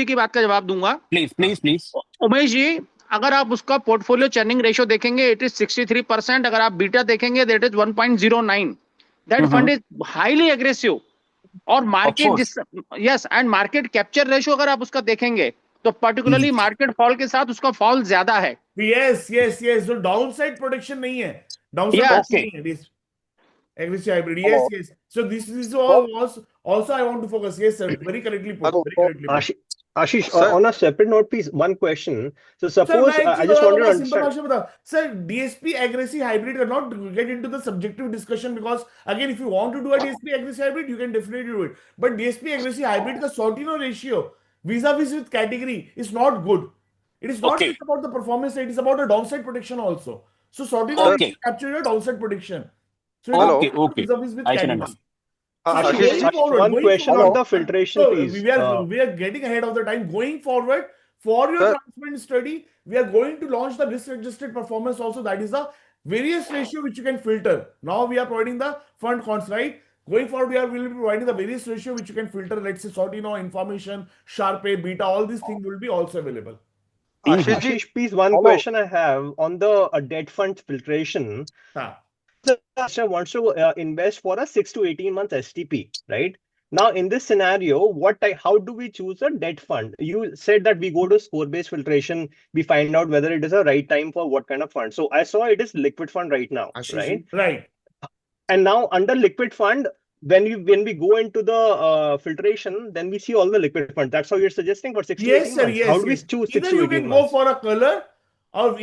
की बात का जवाब दूंगा.
प्लीज.
उमेश जी, अगर आप उसका पोर्टफोलियो चर्निंग रेशियो देखेंगे, इट इज 63%. अगर आप बीटा देखेंगे, that is 1.09. That fund is highly aggressive. और market yes and market capture ratio अगर आप उसका देखेंगे तो पर्टिकुलरली मार्केट फॉल के साथ उसका फॉल ज्यादा है.
यस. जो डाउनसाइड प्रोटेक्शन नहीं है. Downside aggressive hybrid. Yes. So this is all was also I want to focus. Yes, sir. Very correctly put.
Ashish, on a separate note, please, one question. So suppose I just wanted to understand.
Sir, DSP aggressive hybrid cannot get into the subjective discussion because again, if you want to do a DSP aggressive hybrid, you can definitely do it. But DSP aggressive hybrid, the Sortino ratio vis-a-vis with category is not good. It is not just about the performance; it is about the downside protection also. So Sortino capture your downside protection. So
okay.
I can understand.
One question on the filtration piece.
We are getting ahead of the time. Going forward, for your transparent study, we are going to launch the risk-adjusted performance also. That is the various ratio which you can filter. Now we are providing the fund cons, right? Going forward, we will be providing the various ratio which you can filter. Let's say Sortino, information, Sharpe, beta, all these things will be also available.
Ashish, please, one question I have on the debt fund filtration. Investor wants to invest for a 6 to 18 months STP, right? Now, in this scenario, how do we choose a debt fund? You said that we go to score-based filtration. We find out whether it is a right time for what kind of fund. So I saw it is liquid fund right now, right?
Right.
And now under liquid fund, when we go into the filtration, then we see all the liquid funds. That's how you're suggesting for 6 to 18 months.
Yes.
How do we choose 6 to 18 months?
Either you can go for a color, Or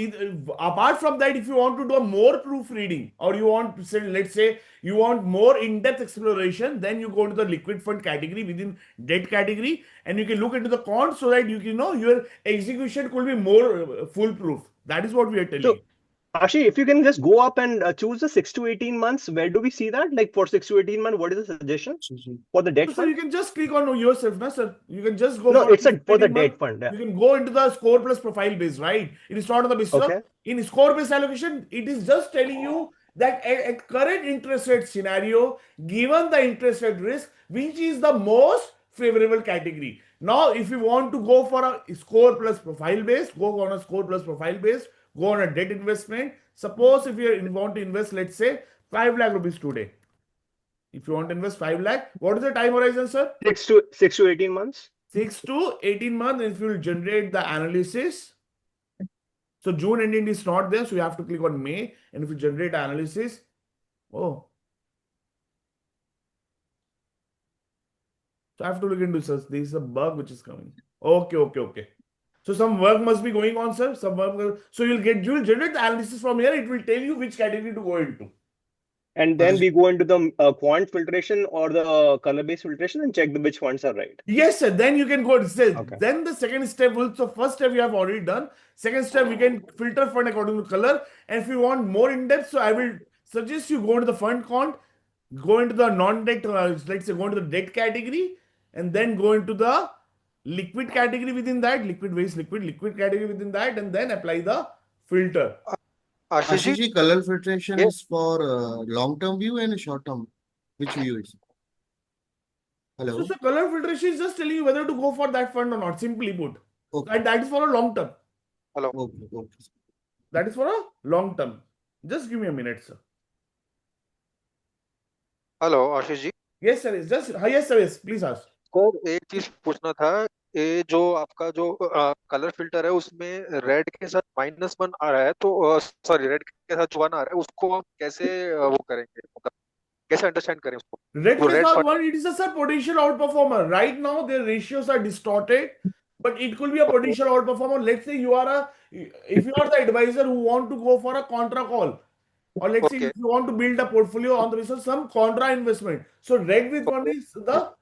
apart from that, if you want to do a more proofreading, or you want to say, let's say you want more in-depth exploration, then you go to the liquid fund category within debt category, and you can look into the cons so that you can know your execution could be more foolproof. That is what we are telling.
So, Ashish, if you can just go up and choose the 6 to 18 months, where do we see that? Like for 6 to 18 months, what is the suggestion for the debt
So
fund?
you can just click on yourself, na, sir. You can just go
No,
for
it's for the
18
debt
months.
fund. Yeah.
You can go into the score plus profile base, right? It is not on the basis of,
Okay.
in score based allocation, it is just telling you that at current interest rate scenario, given the interest rate risk, which is the most favorable category. Now, if you want to go for a score plus profile base, go on a score plus profile base, go on a debt investment. Suppose if you want to invest, let's say 5 lakh rupees today. If you want to invest 5 lakh, what is the time horizon, sir?
6 to 18 months.
6 to 18 months. If you will generate the analysis, so June ending is not there, so you have to click on May, and if you generate analysis, oh, so I have to look into this. There is a bug which is coming. Okay. So some work must be going on, sir. Some work. So you will generate the analysis from here. It will tell you which category to go into.
And then we go into the quant filtration or the color-based filtration and check which funds are right.
Yes, sir. Then you can go.
Okay.
Then the second step will. So first step we have already done. Second step we can filter fund according to color. And if you want more in depth, so I will suggest you go into the fund count, go into the non-debt. Let's say go into the debt category, and then go into the liquid category within that, liquid waste liquid category within that, and then apply the filter.
Ashish ji, color filtration is for long-term view and short-term. Which view is? Hello.
So color filtration is just telling you whether to go for that fund or not. Simply put,
Okay.
and that is for a long term.
Okay.
That is for a long term. Just give me a minute, sir.
Hello Ashish ji
Yes, sir. It's just yes, sir. Yes, please ask.
Sir एक चीज पूछना था ये जो आपका जो colour filter है उसमें रेड के साथ -1 आ रहा है तो सॉरी रेड के साथ 1 आ रहा है उसको हम कैसे वो करेंगे मतलब कैसे अंडरस्टैंड करें उसको
Red
वो
case
red
not one, it is a sir, potential outperformer. Right now, their ratios are distorted, but it could be a potential outperformer. Let's say if you are the advisor who want to go for a contra call, or let's say if you want to build a portfolio on the basis of some contra investment. So red with one is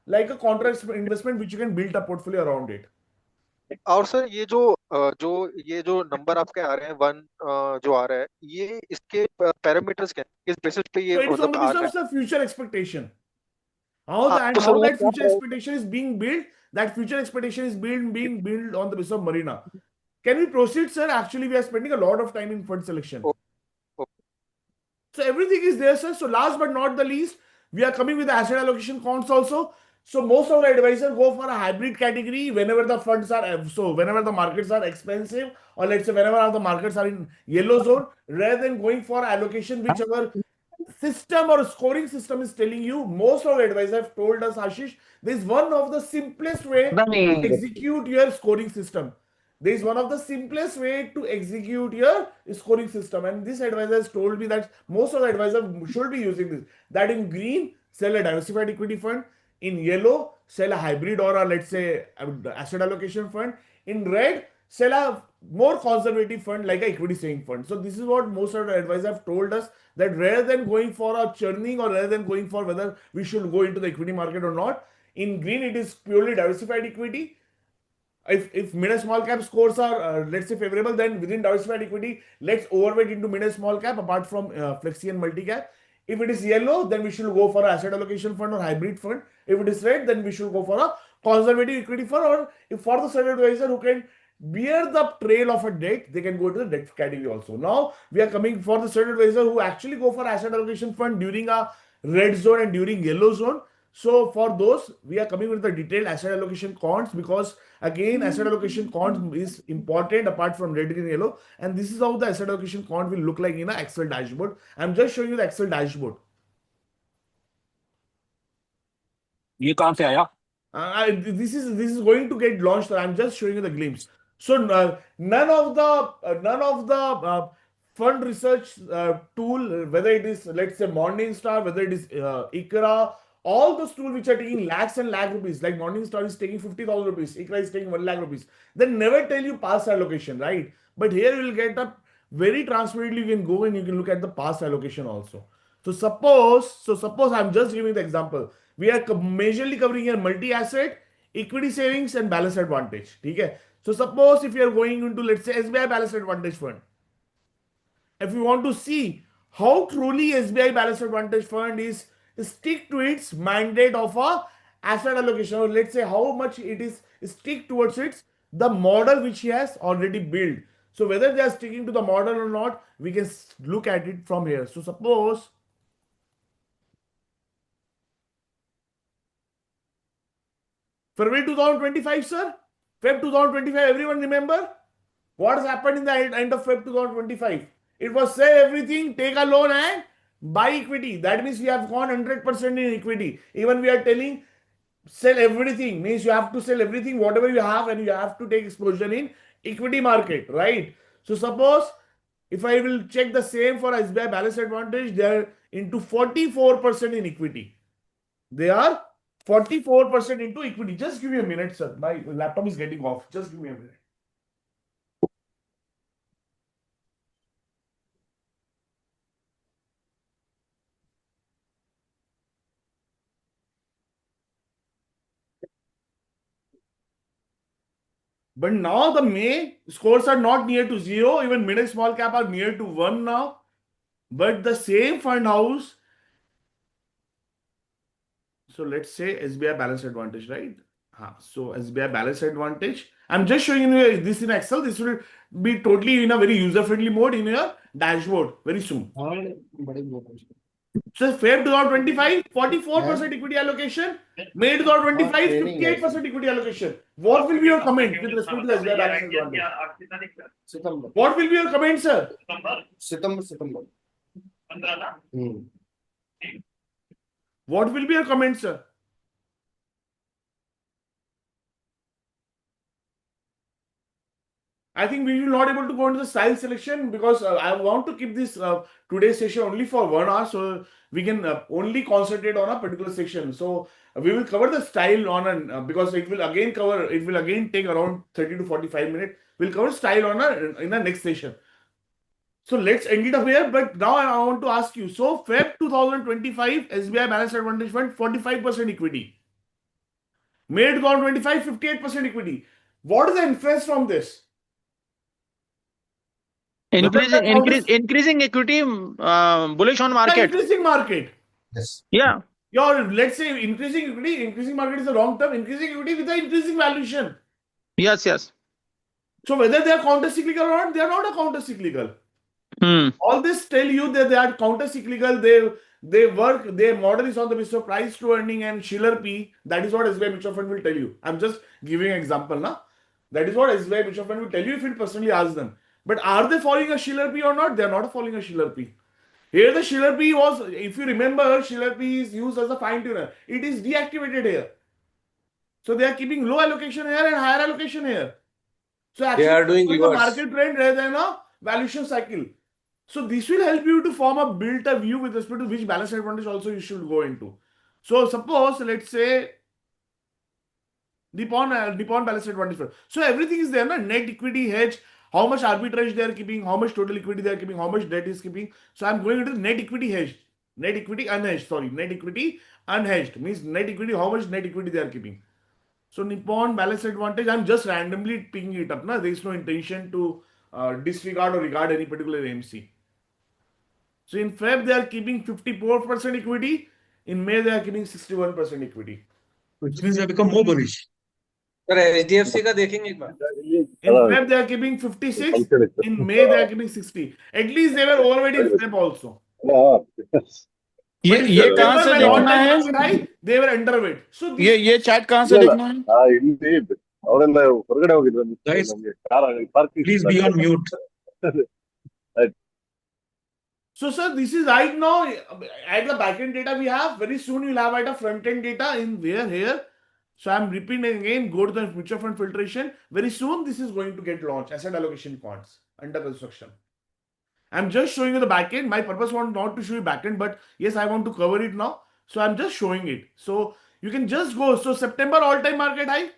like a contra investment which you can build a portfolio around it.
और sir ये जो number आपके आ रहे हैं 1 जो आ रहा है ये इसके पैरामीटर्स क्या हैं किस बेसिस पे ये
So it is on
मतलब
the
आ
basis
रहा
of the future expectation. How
हाँ, तो सर
how
वो
that
क्या
future
है?
expectation is being built, that future expectation is being built on the basis of Marina. Can we proceed, sir? Actually, we are spending a lot of time in fund selection. So everything is there, sir. So last but not the least, we are coming with the asset allocation counts also. So most of the advisors go for a hybrid category whenever the funds are, so whenever the markets are expensive, or let's say whenever the markets are in yellow zone, rather than going for allocation, which our system or scoring system is telling you. Most of the advisors have told us, Ashish, this is one of the simplest way to execute your scoring system. This is one of the simplest way to execute your scoring system. And this advisor has told me that most of the advisors should be using this. That in green, sell a diversified equity fund. In yellow, sell a hybrid or a, let's say, asset allocation fund. In red, sell a more conservative fund like a equity saving fund. So this is what most of the advisors have told us, that rather than going for a churning or rather than going for whether we should go into the equity market or not, in green it is purely diversified equity. If mid and small cap scores are let's say favorable, then within diversified equity, let's overweight into mid and small cap apart from flexi and multi cap. If it is yellow, then we should go for an asset allocation fund or hybrid fund. If it is red, then we should go for a conservative equity fund, or if for the certain advisor who can bear the trail of a debt, they can go to the debt category also. Now we are coming for the certain advisor who actually go for asset allocation fund during a red zone and during yellow zone. So for those, we are coming with the detailed asset allocation counts, because again, asset allocation count is important apart from red, green, yellow. And this is how the asset allocation count will look like in an Excel dashboard. I'm just showing you the Excel dashboard.
ये कहाँ से आया?
This is going to get launched. I'm just showing you the glimpse. So none of the fund research tool, whether it is, let's say, Morningstar, whether it is ICRA, all those tools which are taking lakhs and lakh rupees, like Morningstar is taking 50,000 rupees, ICRA is taking 1 lakh rupees, they never tell you past allocation, right? But here you will get a very transparently, you can go and you can look at the past allocation also. So suppose I'm just giving the example. We are majorly covering here multi-asset, equity savings, and balance advantage. Okay. So suppose if you are going into, let's say, SBI Balance Advantage Fund, if you want to see how truly SBI Balance Advantage Fund is stick to its mandate of a asset allocation, or let's say how much it is stick towards its the model which he has already built. So whether they are sticking to the model or not, we can look at it from here. So suppose February 2025, sir. Feb 2025, everyone remember? What has happened in the end of Feb 2025? It was sell everything, take a loan and buy equity. That means we have gone 100% in equity. Even we are telling sell everything, means you have to sell everything, whatever you have, and you have to take exposure in equity market, right? So suppose if I will check the same for SBI Balance Advantage, they are into 44% in equity. They are 44% into equity. Just give me a minute, sir. My laptop is getting off. Just give me a minute. But now the May scores are not near to 0. Even mid and small cap are near to 1 now. But the same fund house. So let's say SBI Balance Advantage, right? So SBI Balance Advantage. I'm just showing you this in Excel. This will be totally in a very user-friendly mode in your dashboard very soon. So Feb 2025, 44% equity allocation. May 2025, 58% equity allocation. What will be your comment with respect to the SBI Balance Advantage? What will be your comment, sir?
September.
What will be your comment, sir? I think we will not able to go into the style selection because I want to keep this today's session only for 1 hour, so we can only concentrate on a particular section. So we will cover the style on an because it will again take around 30 to 45 minutes. We'll cover style on in the next session. So let's end it up here. But now I want to ask you. So Feb 2025 SBI Balance Advantage Fund 45% equity. May 2025 58% equity. What is the inference from this?
Increasing equity, bullish on market.
Increasing market.
Yes.
Yeah.
Let's say increasing equity, increasing market is the wrong term. Increasing equity with the increasing valuation.
Yes.
So whether they are counter-cyclical or not, they are not a counter-cyclical. All this tell you that they are counter-cyclical. They work. Their model is on the basis of price to earning and Schiller P. That is what SBI Mutual Fund will tell you. I'm just giving an example, now. That is what SBI Mutual Fund will tell you if you personally ask them. But are they following a Schiller P or not? They are not following a Schiller P. Here the Schiller P was, if you remember, Schiller P is used as a fine tuner. It is deactivated here. So they are keeping low allocation here and higher allocation here. So actually
They are doing
the
reverse.
market trend rather than a valuation cycle. So this will help you to build a view with respect to which balance advantage also you should go into. So suppose, let's say, Nippon balance advantage. So everything is there, na? Net equity hedge, how much arbitrage they are keeping, how much total equity they are keeping, how much debt is keeping. So I'm going into the net equity hedge. Net equity unhedged, sorry. Net equity unhedged means net equity, how much net equity they are keeping. So Nippon balance advantage, I'm just randomly picking it up. There is no intention to disregard or regard any particular MC. So in Feb, they are keeping 54% equity. In May, they are keeping 61% equity.
Which means they become more bullish.
Sir HDFC का देखेंगे एक बार.
In Feb, they are keeping 56. In May, they are keeping 60. At least they were already in Feb also.
ये कहाँ से देखना है?
They were underweight. So
ये chart कहाँ से देखना है?
Guys, please be on mute.
So, sir, this is right now at the backend data we have. Very soon you'll have at the front end data in here. So I'm repeating again, go to the mutual fund filtration. Very soon this is going to get launched. Asset allocation funds under construction. I'm just showing you the backend. My purpose was not to show you backend, but yes, I want to cover it now. So I'm just showing it. So you can just go. So September all-time market high,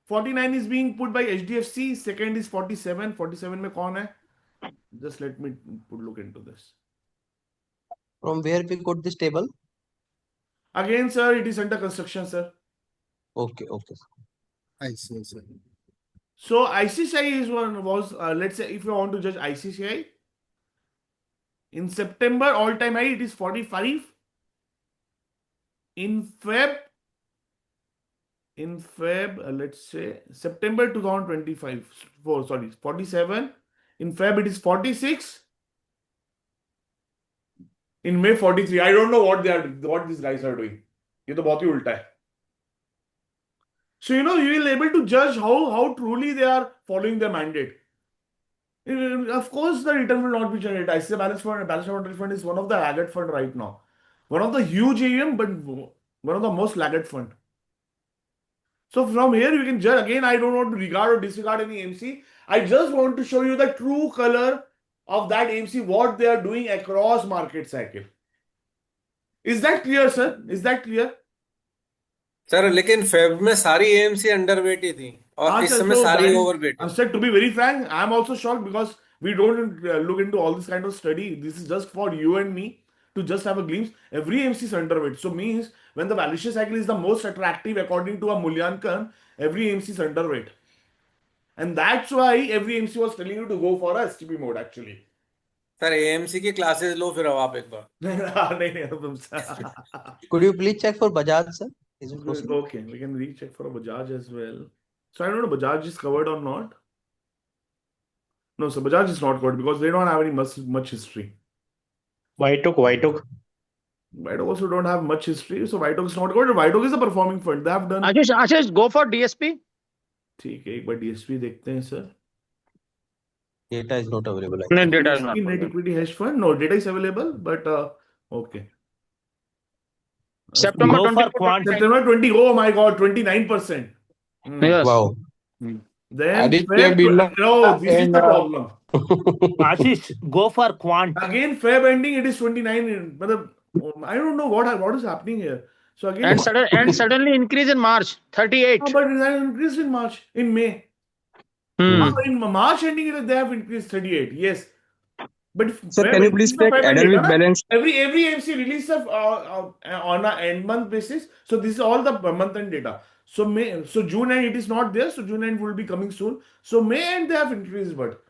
49 is being put by HDFC. Second is 47. 47 में कौन है? Just let me look into this.
From where we got this table?
Again, sir, it is under construction, sir.
Okay, okay.
I see, sir.
So ICCI is was let's say if you want to judge ICCI in September all-time high it is 45. In Feb, let's say September 2025, 47. In Feb it is 46. In May 43. I don't know what these guys are doing. ये तो बहुत ही उल्टा है. So you will be able to judge how truly they are following their mandate. Of course, the return will not be generated. ICICI Balance Fund is one of the laggard fund right now. One of the huge AUM, but one of the most laggard fund. So from here you can judge. Again, I don't want to regard or disregard any AMC. I just want to show you the true color of that AMC, what they are doing across market cycle. Is that clear, sir? Is that clear?
Sir लेकिन Feb में सारी AMC underweight ही थी और इस समय सारी overweight है.
Sir, to be very frank, I am also shocked because we don't look into all this kind of study. This is just for you and me to just have a glimpse. Every AMC is underweight. So means when the valuation cycle is the most attractive according to a Mulyankan, every AMC is underweight. And that's why every AMC was telling you to go for a STP mode actually.
Sir AMC की classes लो फिर अब आप एक बार.
नहीं.
Could you please check for Bajaj, sir? Is it possible?
Okay, we can recheck for a Bajaj as well. So I don't know Bajaj is covered or not. No, so Bajaj is not covered because they don't have any much history.
White Oak
also don't have much history, so White Oak is not covered. White Oak is a performing fund. They have done.
Ashish go for DSP.
ठीक है, एक बार DSP देखते हैं sir.
Data is not available.
No, data is not
Net
available.
equity hedge fund. No, data is available, but okay.
September
Go for
24.
quant.
September 20. Oh my God, 29%.
Yes.
Wow.
Then
Aditya
Feb,
Birla
no, this is
and,
the problem.
Ashish, go for quant.
Again, Feb ending, it is 29. But I don't know what is happening here. So again,
And suddenly increase in March 38.
but it has increased in March, in May. In March ending, they have increased 38. Yes. But
Sir, can you please check Edelweiss balance?
Every MC release on a end month basis. So this is all the month end data. So June end it is not there. So June end will be coming soon. So May end they have increased, but.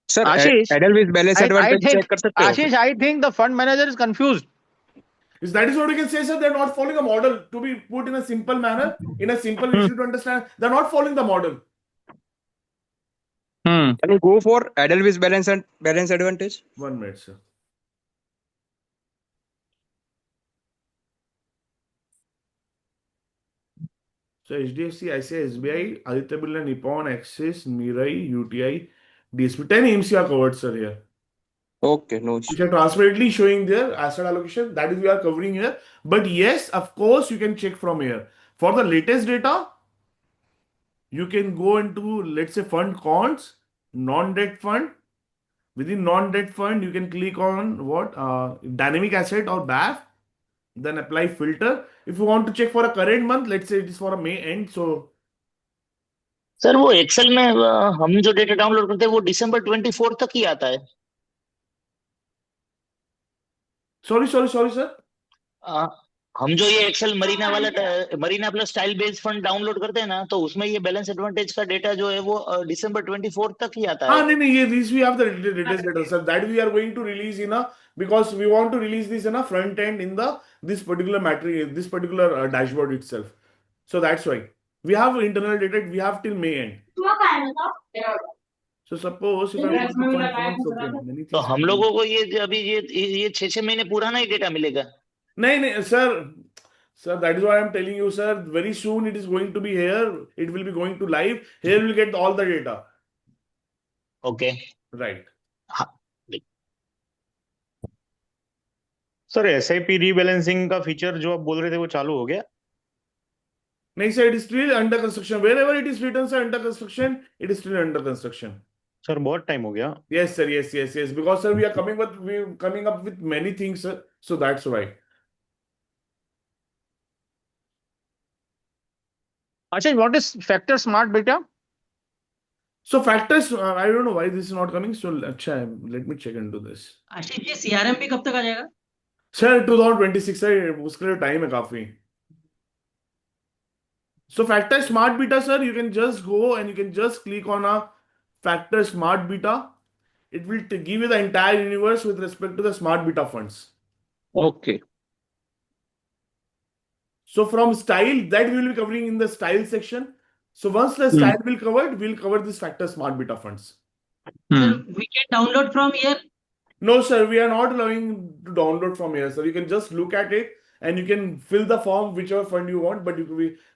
Sir,
Ashish,
Edelweiss balance advantage check कर सकते हो?
Ashish, I think the fund manager is confused.
That is what we can say, sir. They're not following a model to be put in a simple manner, in a simple issue to understand. They're not following the model.
Can you go for Edelweiss balance advantage?
1 minute, sir. So HDFC, ICICI, SBI, Aditya Birla, Nippon, Axis, Mirai, UTI, DSP. 10 AMC are covered, sir, here.
Okay, no issue.
Which are transparently showing their asset allocation. That is we are covering here. But yes, of course, you can check from here. For the latest data, you can go into, let's say, fund cons, non-debt fund. Within non-debt fund, you can click on what? Dynamic asset or BAF. Then apply filter. If you want to check for a current month, let's say it is for a May end. So,
sir वो Excel में हम जो data download करते हैं वो दिसंबर 24 तक ही आता है.
sorry, sir.
हम जो ये एक्सेल मरीना plus style based fund download करते हैं ना, तो उसमें ये बैलेंस एडवांटेज का डेटा जो है वो दिसंबर 24 तक ही आता है.
नहीं ये this we have the latest data, sir. That we are going to release because we want to release this in a front end in this particular matrix, this particular dashboard itself. So that's why we have internal data. We have till May end. So suppose if I want to find funds, okay, many
तो
things.
हम लोगों को ये अभी ये 6 महीने पुराना ही data मिलेगा.
नहीं, sir, that is why I'm telling you, sir. Very soon it is going to be here. It will be going to live. Here we'll get all the data.
Okay.
Right.
Sir SIP rebalancing का feature जो आप बोल रहे थे वो चालू हो गया?
नहीं sir, it is still under construction. Wherever it is written, sir, under construction, it is still under construction.
Sir बहुत टाइम हो गया.
Yes, sir. Yes. Because sir, we are coming up with many things, sir. So that's why.
Ashish, what is factor smart beta?
So factors, I don't know why this is not coming. So let me check into this.
Ashish ji CRM भी कब तक आ जाएगा?
Sir 2026 है, उसके लिए time है काफी. So factor smart beta, sir, you can just go and you can just click on a factor smart beta. It will give you the entire universe with respect to the smart beta funds.
Okay.
So from style, that we will be covering in the style section. So once the style will covered, we'll cover this factor smart beta funds.
Sir, we can download from here.
No, sir, we are not allowing to download from here, sir. You can just look at it and you can fill the form whichever fund you want, but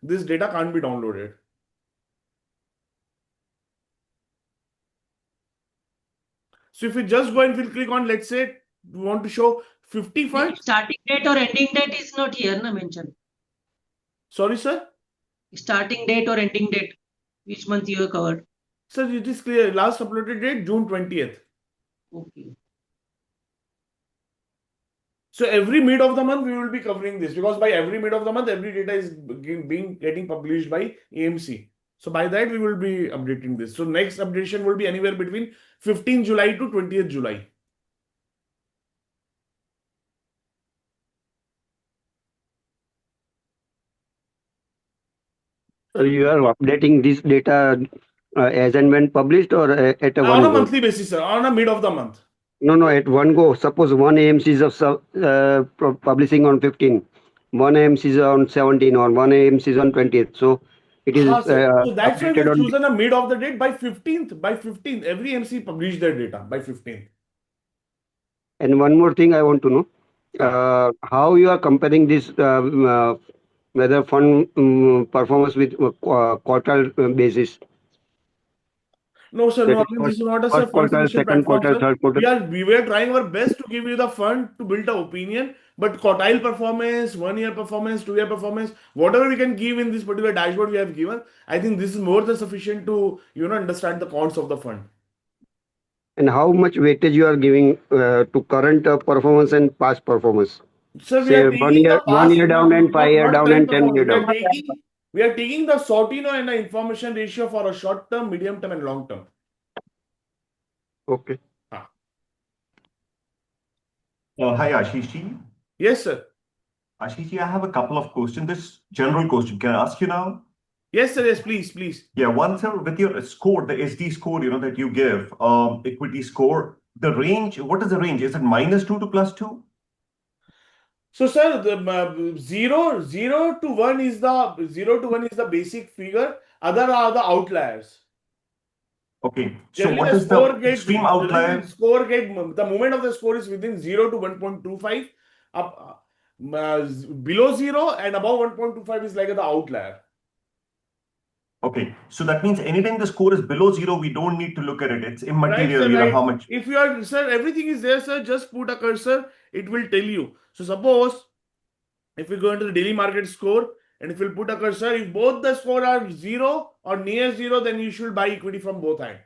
this data can't be downloaded. So if you just go and we'll click on, let's say, we want to show 50 funds.
Starting date or ending date is not here, na mentioned.
Sorry, sir?
Starting date or ending date, which month you have covered?
Sir, it is clear. Last uploaded date, June 20th.
Okay.
So every mid of the month, we will be covering this because by every mid of the month, every data is getting published by AMC. So by that, we will be updating this. So next updation will be anywhere between 15th July to 20th July.
So you are updating this data as and when published or at a one
On a
go?
monthly basis, sir. On a mid of the month.
No, at one go. Suppose one AMC is of publishing on 15, one AMC is on 17, or one AMC is on 20th. So it is
So that's why
updated
we've
on.
chosen a mid of the date by 15th. By 15th, every MC published their data by 15th.
And one more thing I want to know, how you are comparing this whether fund performance with quarter basis?
No, sir.
That
No,
is
again, this is not a
first
fund
quarter,
selection
second
platform,
quarter,
sir.
third quarter.
We were trying our best to give you the fund to build an opinion, but quartile performance, 1 year performance, 2 year performance, whatever we can give in this particular dashboard we have given, I think this is more than sufficient to understand the cons of the fund.
And how much weightage you are giving to current performance and past performance?
Sir, we
Say
are taking the
1
past,
year down and 5 year
not
down
current
and 10
performance.
year down.
We are taking the Sortino and the information ratio for a short term, medium term, and long term.
Okay.
Hi, Ashish ji.
Yes, sir.
Ashish ji, I have a couple of questions. This general question, can I ask you now?
Yes, sir. Yes, please.
Yeah, one, sir, with your score, the SD score, that you give, equity score, the range, what is the range? Is it -2 to +2?
So, sir, the 0 to 1 is the basic figure. Other are the outliers.
Okay. So
Generally,
what
the
is
score
the extreme outlier?
The moment of the score is within 0 to 1.25. Up below 0 and above 1.25 is like the outlier.
Okay. So that means anytime the score is below 0, we don't need to look at it. It's immaterial,
Right, sir, right.
how much.
If you are, sir, everything is there, sir. Just put a cursor. It will tell you. So suppose if we go into the daily market score and if you put a cursor, if both the score are 0 or near 0, then you should buy equity from both ends.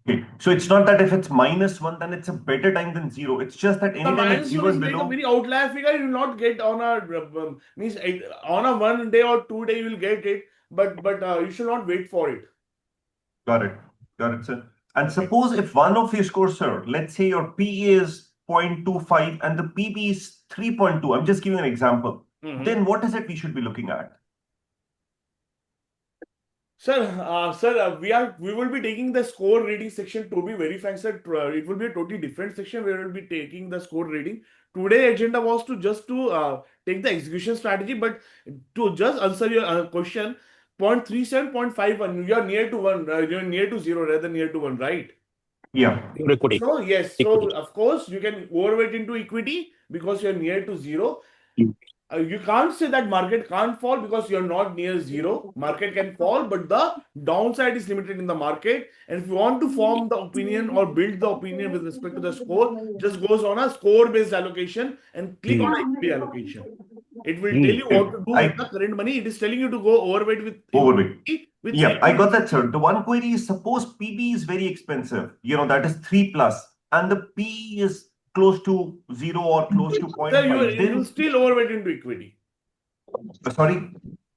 Okay. So it's not that if it's -1, then it's a better time than 0. It's just that
The
anytime it's
-1
0
is
and
like a
below.
very outlier figure. You will not get on a 1 day or 2 day you will get it, but you should not wait for it.
Got it, sir. And suppose if one of your scores, sir, let's say your PE is 0.25 and the PB is 3.2. I'm just giving an example. Then what is it we should be looking at?
Sir, we will be taking the score rating section. To be very frank, sir, it will be a totally different section where we will be taking the score rating. Today agenda was to take the execution strategy, but to just answer your question, 0.37, 0.51, you are near to 1, you're near to 0 rather than near to 1, right?
Yeah.
Equity.
So yes, so of course you can overweight into equity because you're near to 0. You can't say that market can't fall because you're not near 0. Market can fall, but the downside is limited in the market. And if you want to form the opinion or build the opinion with respect to the score, just goes on a score-based allocation and click on equity allocation. It will tell you what to do with the current money. It is telling you to go overweight with equity.
Yeah, I got that, sir. The one query is suppose PB is very expensive, that is 3+, and the P is close to 0 or close to 0.5.
Sir, you will still overweight into equity.
Sorry?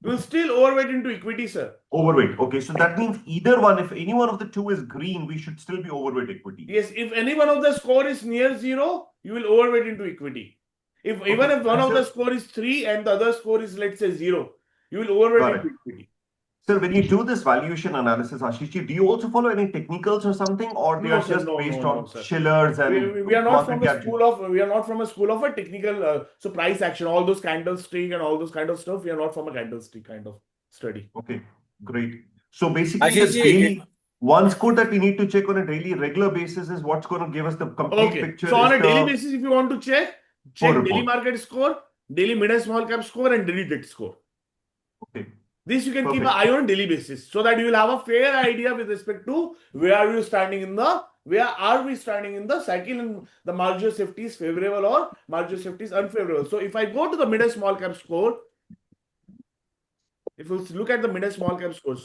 We'll still overweight into equity, sir.
Overweight. Okay, so that means either one, if any one of the two is green, we should still be overweight equity.
Yes, if any one of the score is near 0, you will overweight into equity. Even if one of the score is 3 and the other score is, let's say, 0, you will overweight into equity.
So when you do this valuation analysis, Ashish, do you also follow any technicals or something, or they are just based on Schillers and
we are not from
market
a school of a technical so price action, all those candlestick and all those kind of stuff. We are not from a candlestick kind of study.
Okay, great. So basically, the daily one score that we need to check on a daily regular basis is what's going to give us the complete picture.
So on a daily basis, if you want to check daily
report.
market score, daily mid and small cap score, and daily debt score.
Okay.
This you can keep an eye on a daily basis so that you will have a fair idea with respect to where are we standing in the cycle, and the margin of safety is favorable or margin of safety is unfavorable. So if I go to the mid and small cap score, if you look at the mid and small cap score,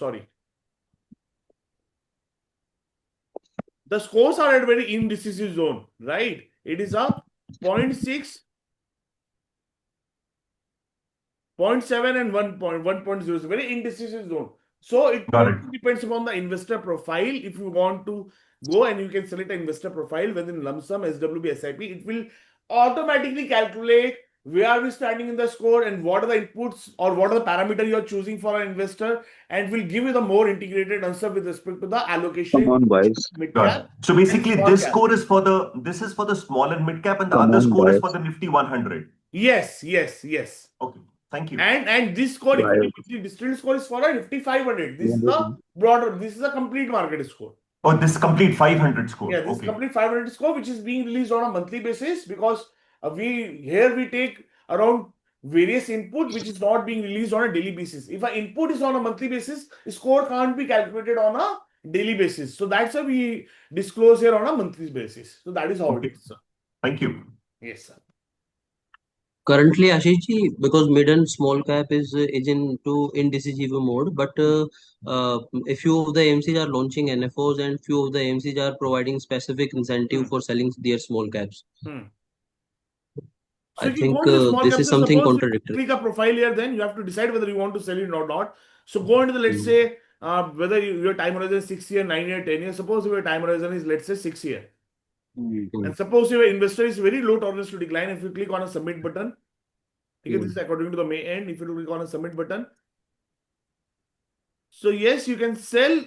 the scores are at a very indecisive zone, right? It is a 0.6, 0.7 and 1.0 is a very indecisive zone. So it totally depends upon the investor profile. If you want to go and you can select an investor profile within lump sum, SWB, SIP, it will automatically calculate where are we standing in the score and what are the inputs or what are the parameters you are choosing for an investor, and will give you the more integrated answer with respect to the allocation.
Come on, boys.
Mid-cap.
So basically, this score is for the small and mid cap, and the other score is for the Nifty 100.
Yes.
Okay. Thank you.
And this score, distilled score is for a Nifty 500. This is the broader, this is a complete market score.
Oh, this is complete 500 score.
Yeah, this is complete 500 score, which is being released on a monthly basis, because we take around various input which is not being released on a daily basis. If an input is on a monthly basis, score can't be calculated on a daily basis. So that's why we disclose here on a monthly basis. So that is how it is, sir.
Thank you.
Yes, sir.
Currently, Ashishji, because mid and small cap is into indecisive mode, but a few of the AMCs are launching NFOs and few of the AMCs are providing specific incentive for selling their small caps.
So
I think this is something contradictory.
Click a profile here, then you have to decide whether you want to sell it or not. So go into the, let's say, whether your time horizon is 6 year, 9 year, 10 years. Suppose your time horizon is, let's say, 6 year. And suppose your investor is very low tolerance to decline. If you click on a submit button, this is according to the May end. If you click on a submit button, so yes, you can sell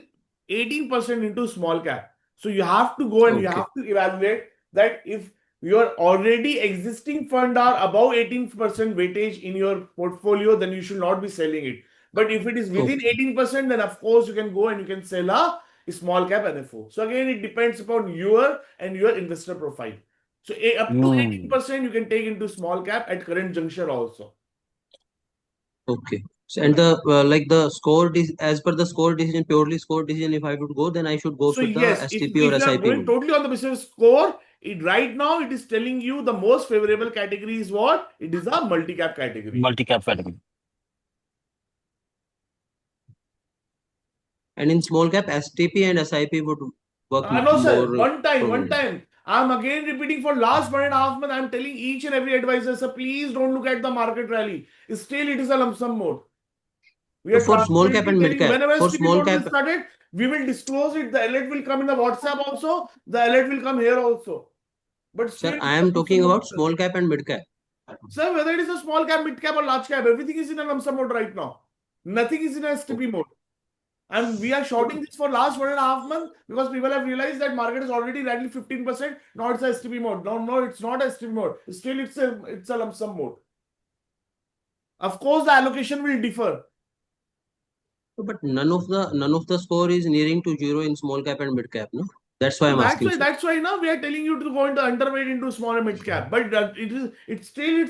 18% into small cap. So you have to go and you have to evaluate that if your already existing fund are above 18% weightage in your portfolio, then you should not be selling it. But if it is within 18%, then of course you can go and you can sell a small cap NFO. So again, it depends upon your investor profile. So up to 18% you can take into small cap at current juncture also.
Okay. So, and the like the score as per the score decision, purely score decision, if I would go, then I should go
So
with
yes,
the
if
STP or
you are
SIP.
going totally on the basis of score, right now it is telling you the most favorable category is what? It is a multi-cap category.
Multi-cap category.
And in small cap, STP and SIP would work
no, sir.
more.
One time. I'm again repeating for last 1.5 months. I'm telling each and every advisor, sir, please don't look at the market rally. Still, it is a lump sum mode. We are
for small cap and mid cap.
Whenever
For
STP
small
mode
cap,
will started, we will disclose it. The alert will come in the WhatsApp also. The alert will come here also. But
sir, I am talking about small cap and mid cap.
Sir, whether it is a small cap, mid cap, or large cap, everything is in a lump sum mode right now. Nothing is in a STP mode. And we are shorting this for last 1.5 months because people have realized that market is already rallied 15%. Now it's a STP mode. No, it's not a STP mode. Still, it's a lump sum mode. Of course, the allocation will differ.
But none of the score is nearing to 0 in small cap and mid cap, no? That's why I'm asking.
That's why now we are telling you to go into underweight into small and mid cap. But it's still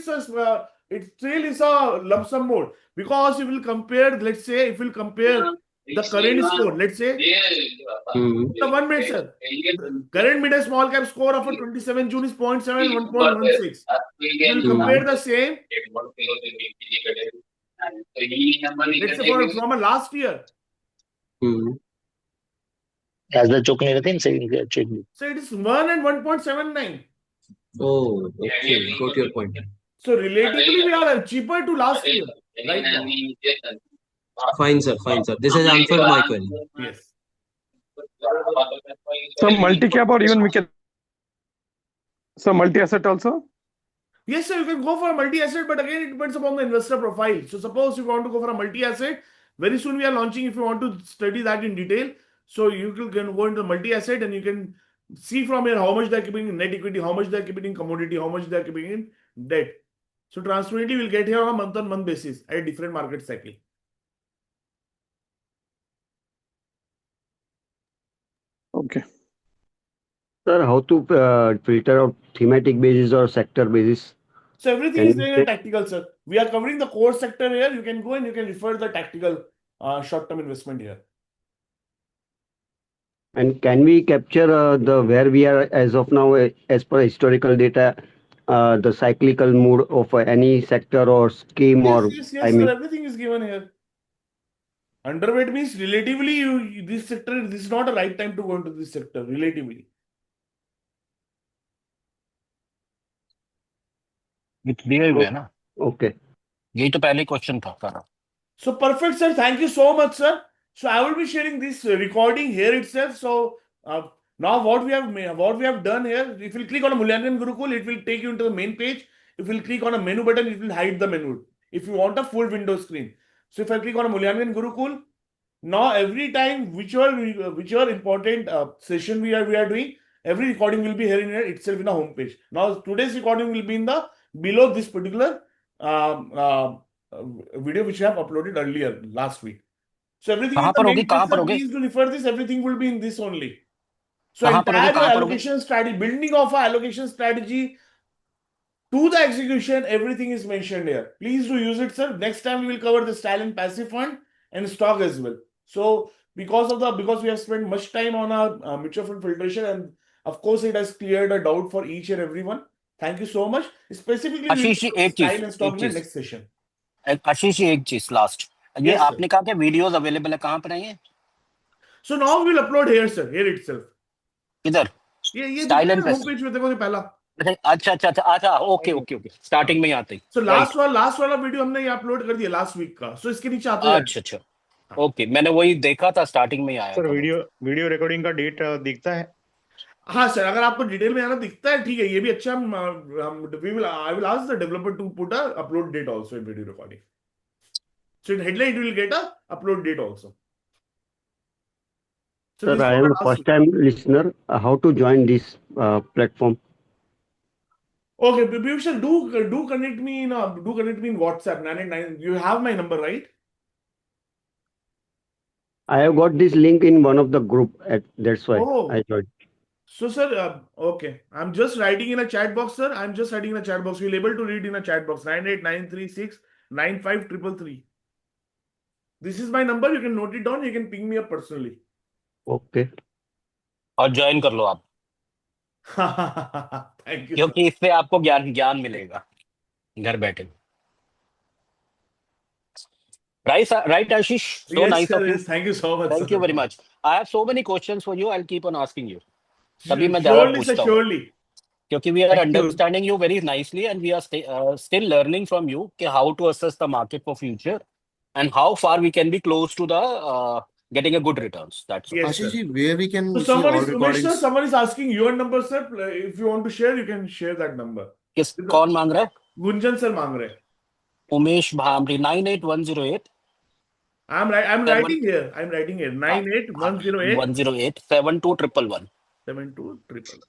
a lump sum mode, because you will compare. Let's say if you compare the current score, let's say the 1 minute, sir. Current mid and small cap score of a 27 June is 0.7 and 1.16. You will compare the same. Let's say from a last year.
As the choke नहीं check.
So it is 1 and 1.79.
Oh, okay. Got your point.
So relatively we are cheaper to last year right now.
Fine, sir. Fine, sir. This has answered my query.
Yes.
So multi-cap or even we can. So multi-asset also.
Yes, sir, you can go for a multi-asset, but again, it depends upon the investor profile. So suppose you want to go for a multi-asset, very soon we are launching, if you want to study that in detail. So you can go into multi-asset and you can see from here how much they're keeping in net equity, how much they're keeping in commodity, how much they're keeping in debt. So transparency will get here on a month-on-month basis at a different market cycle.
Okay.
Sir, how to filter out thematic basis or sector basis?
So everything
Can
is
you
there in
say?
tactical, sir. We are covering the core sector here. You can go and you can refer the tactical short-term investment here.
And can we capture the where we are as of now, as per historical data, the cyclical mood of any sector or scheme,
Yes,
or
yes,
I
yes, sir.
mean,
Everything is given here. Underweight means relatively, this sector, this is not a right time to go into this sector, relatively.
दिए हुए है ना
okay.
यही तो पहले question था सारा
So perfect, sir. Thank you so much, sir. So I will be sharing this recording here itself. So now what we have done here, if you click on a Mulyankan Gurukul, it will take you into the main page. If you click on a menu button, it will hide the menu. If you want a full window screen. So if I click on a Mulyankan Gurukul, now every time whichever important session we are doing, every recording will be here in itself in a home page. Now today's recording will be in the below this particular video which I have uploaded earlier last week. So everything is
कहाँ
in the
पर होगी
main
कहाँ
page.
पर
Sir,
होगी
please do refer this. Everything will be in this only. So
कहाँ पर होगी
entire your
कहाँ पर होगी
allocation strategy, building of a allocation strategy to the execution, everything is mentioned here. Please do use it, sir. Next time we will cover the style and passive fund and stock as well. So because we have spent much time on our mutual fund filtration, and of course it has cleared a doubt for each and everyone. Thank you so much. Specifically, we will
Ashish ji
cover style and stock
एक
in the
चीज
next session.
Ashish ji एक चीज last ये
Yes, sir.
आपने कहा कि videos available है कहाँ पर है ये
So now we will upload here, sir. Here itself.
इधर
ये दिख
स्टाइल
रहा है
एंड
ना होम पेज पे देखो ये पहला.
अच्छा अच्छा अच्छा अच्छा ओके ओके ओके स्टार्टिंग में ही आते
So
ही राइट
लास्ट वाला वीडियो हमने ये अपलोड कर दिया लास्ट वीक का. So इसके नीचे आते
अच्छा अच्छा ओके मैंने वही देखा था स्टार्टिंग में ही आया
सर
था
वीडियो रिकॉर्डिंग का डेट दिखता है
हाँ सर, अगर आपको डिटेल में आना दिखता है ठीक है, ये भी अच्छा. I will ask the developer to put a upload date also in video recording. So in headline it will get a upload date also. So
Sir,
this is
I am
our
a
last
first
week.
time listener. How to join this platform?
Okay, Piyush, do connect me in WhatsApp 989. You have my number, right?
I have got this link in one of the group. That's why I
Oh,
joined.
so sir, okay. I'm just writing in a chat box, sir. I'm just writing in a chat box. You'll able to read in a chat box 989369533. This is my number. You can note it down. You can ping me up personally.
Okay.
और join कर लो आप
Thank you, sir.
क्योंकि इससे आपको ज्ञान मिलेगा घर बैठे right Ashish so
Yes,
nice
sir.
of you
Yes. Thank you so much,
thank you
sir.
very much I have so many questions for you I'll keep on asking you तभी मैं ज्यादा
Surely, sir.
पूछता हूँ
Surely.
क्योंकि we are
Thank you.
understanding you very nicely and we are still learning from you कि how to assess the market for future and how far we can be close to the getting a good returns that's all.
Yes,
Ashish
sir.
ji, where we can
So
see
someone
all
is Umesh, sir.
recordings?
Someone is asking your number, sir. If you want to share, you can share that number.
कौन मांग रहा है
Gunjan sir मांग रहे हैं.
Umesh bhramari 98108
I'm writing here. 98108
108 72111
72111.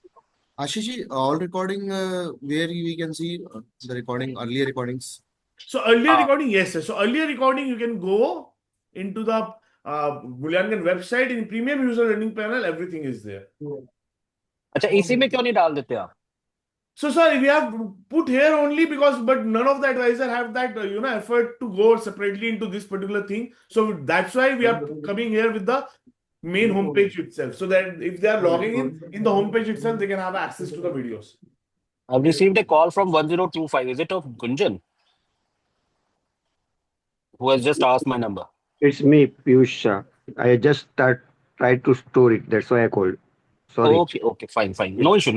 Ashish ji, all recording where we can see the recording, earlier recordings.
So earlier recording, yes, sir. So earlier recording, you can go into the Mulyankan website in premium user learning panel. Everything is there.
अच्छा इसी में क्यों नहीं डाल देते आप
So sir, we have put here only because, but none of the advisor have that effort to go separately into this particular thing. So that's why we are coming here with the main homepage itself, so that if they are logging in the homepage itself, they can have access to the videos.
I've received a call from 1025 is it of Gunjan who has just asked my number
It's me, Piyush Shah. I just tried to store it. That's why I called. Sorry.
okay fine no issue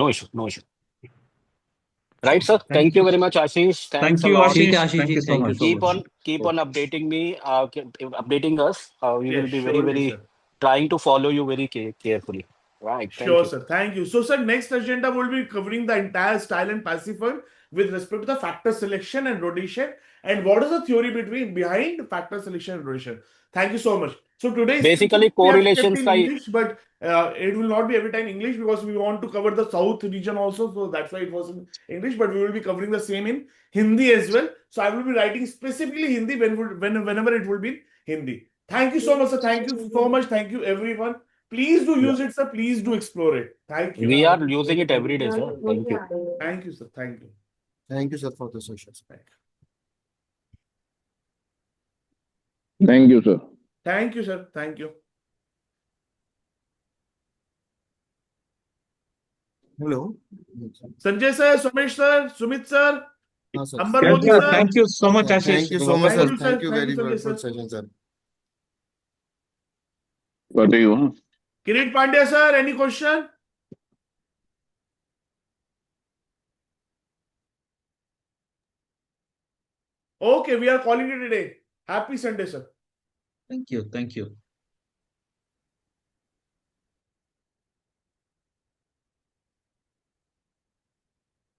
Right, sir. Thank you very much, Ashish. Thanks
Thank
a
you,
lot.
ठीक है
Ashish.
Ashish
Thank
ji,
you so
thank you
much.
so much.
Keep on updating me, updating us. We
Yes,
will be
surely,
very
sir.
trying to follow you very carefully. Right. Thank
Sure,
you.
sir. Thank you. So, sir, next agenda will be covering the entire style and passive fund with respect to the factor selection and rotation, and what is the theory behind factor selection and rotation. Thank you so much. So today's
Basically,
we have kept
correlations
in
का
English, but it will not be every time English because we want to cover the South region also. So that's why it was in English, but we will be covering the same in Hindi as well. So I will be writing specifically Hindi whenever it will be in Hindi. Thank you so much, sir. Thank you so much. Thank you, everyone. Please do use it, sir. Please do explore it. Thank you.
we are using it every day, sir. Thank you.
Thank you, sir. Thank you.
Thank you, sir, for the sessions.
Thank you, sir.
Thank you, sir. Thank you.
Hello.
Sanjay sir, Sumesh sir, Sumit sir,
Yes, sir.
Ambar
Yes,
Modi
sir.
sir.
Thank you so much, Ashish.
Thank you so much,
Thank
sir.
you, sir.
Thank you
Thank you,
very
Sanjay
much for
sir.
session, sir.
Got you, huh?
Kirit Pandya sir, any question? Okay, we are calling it a day. Happy Sunday, sir.
Thank you. Thank you.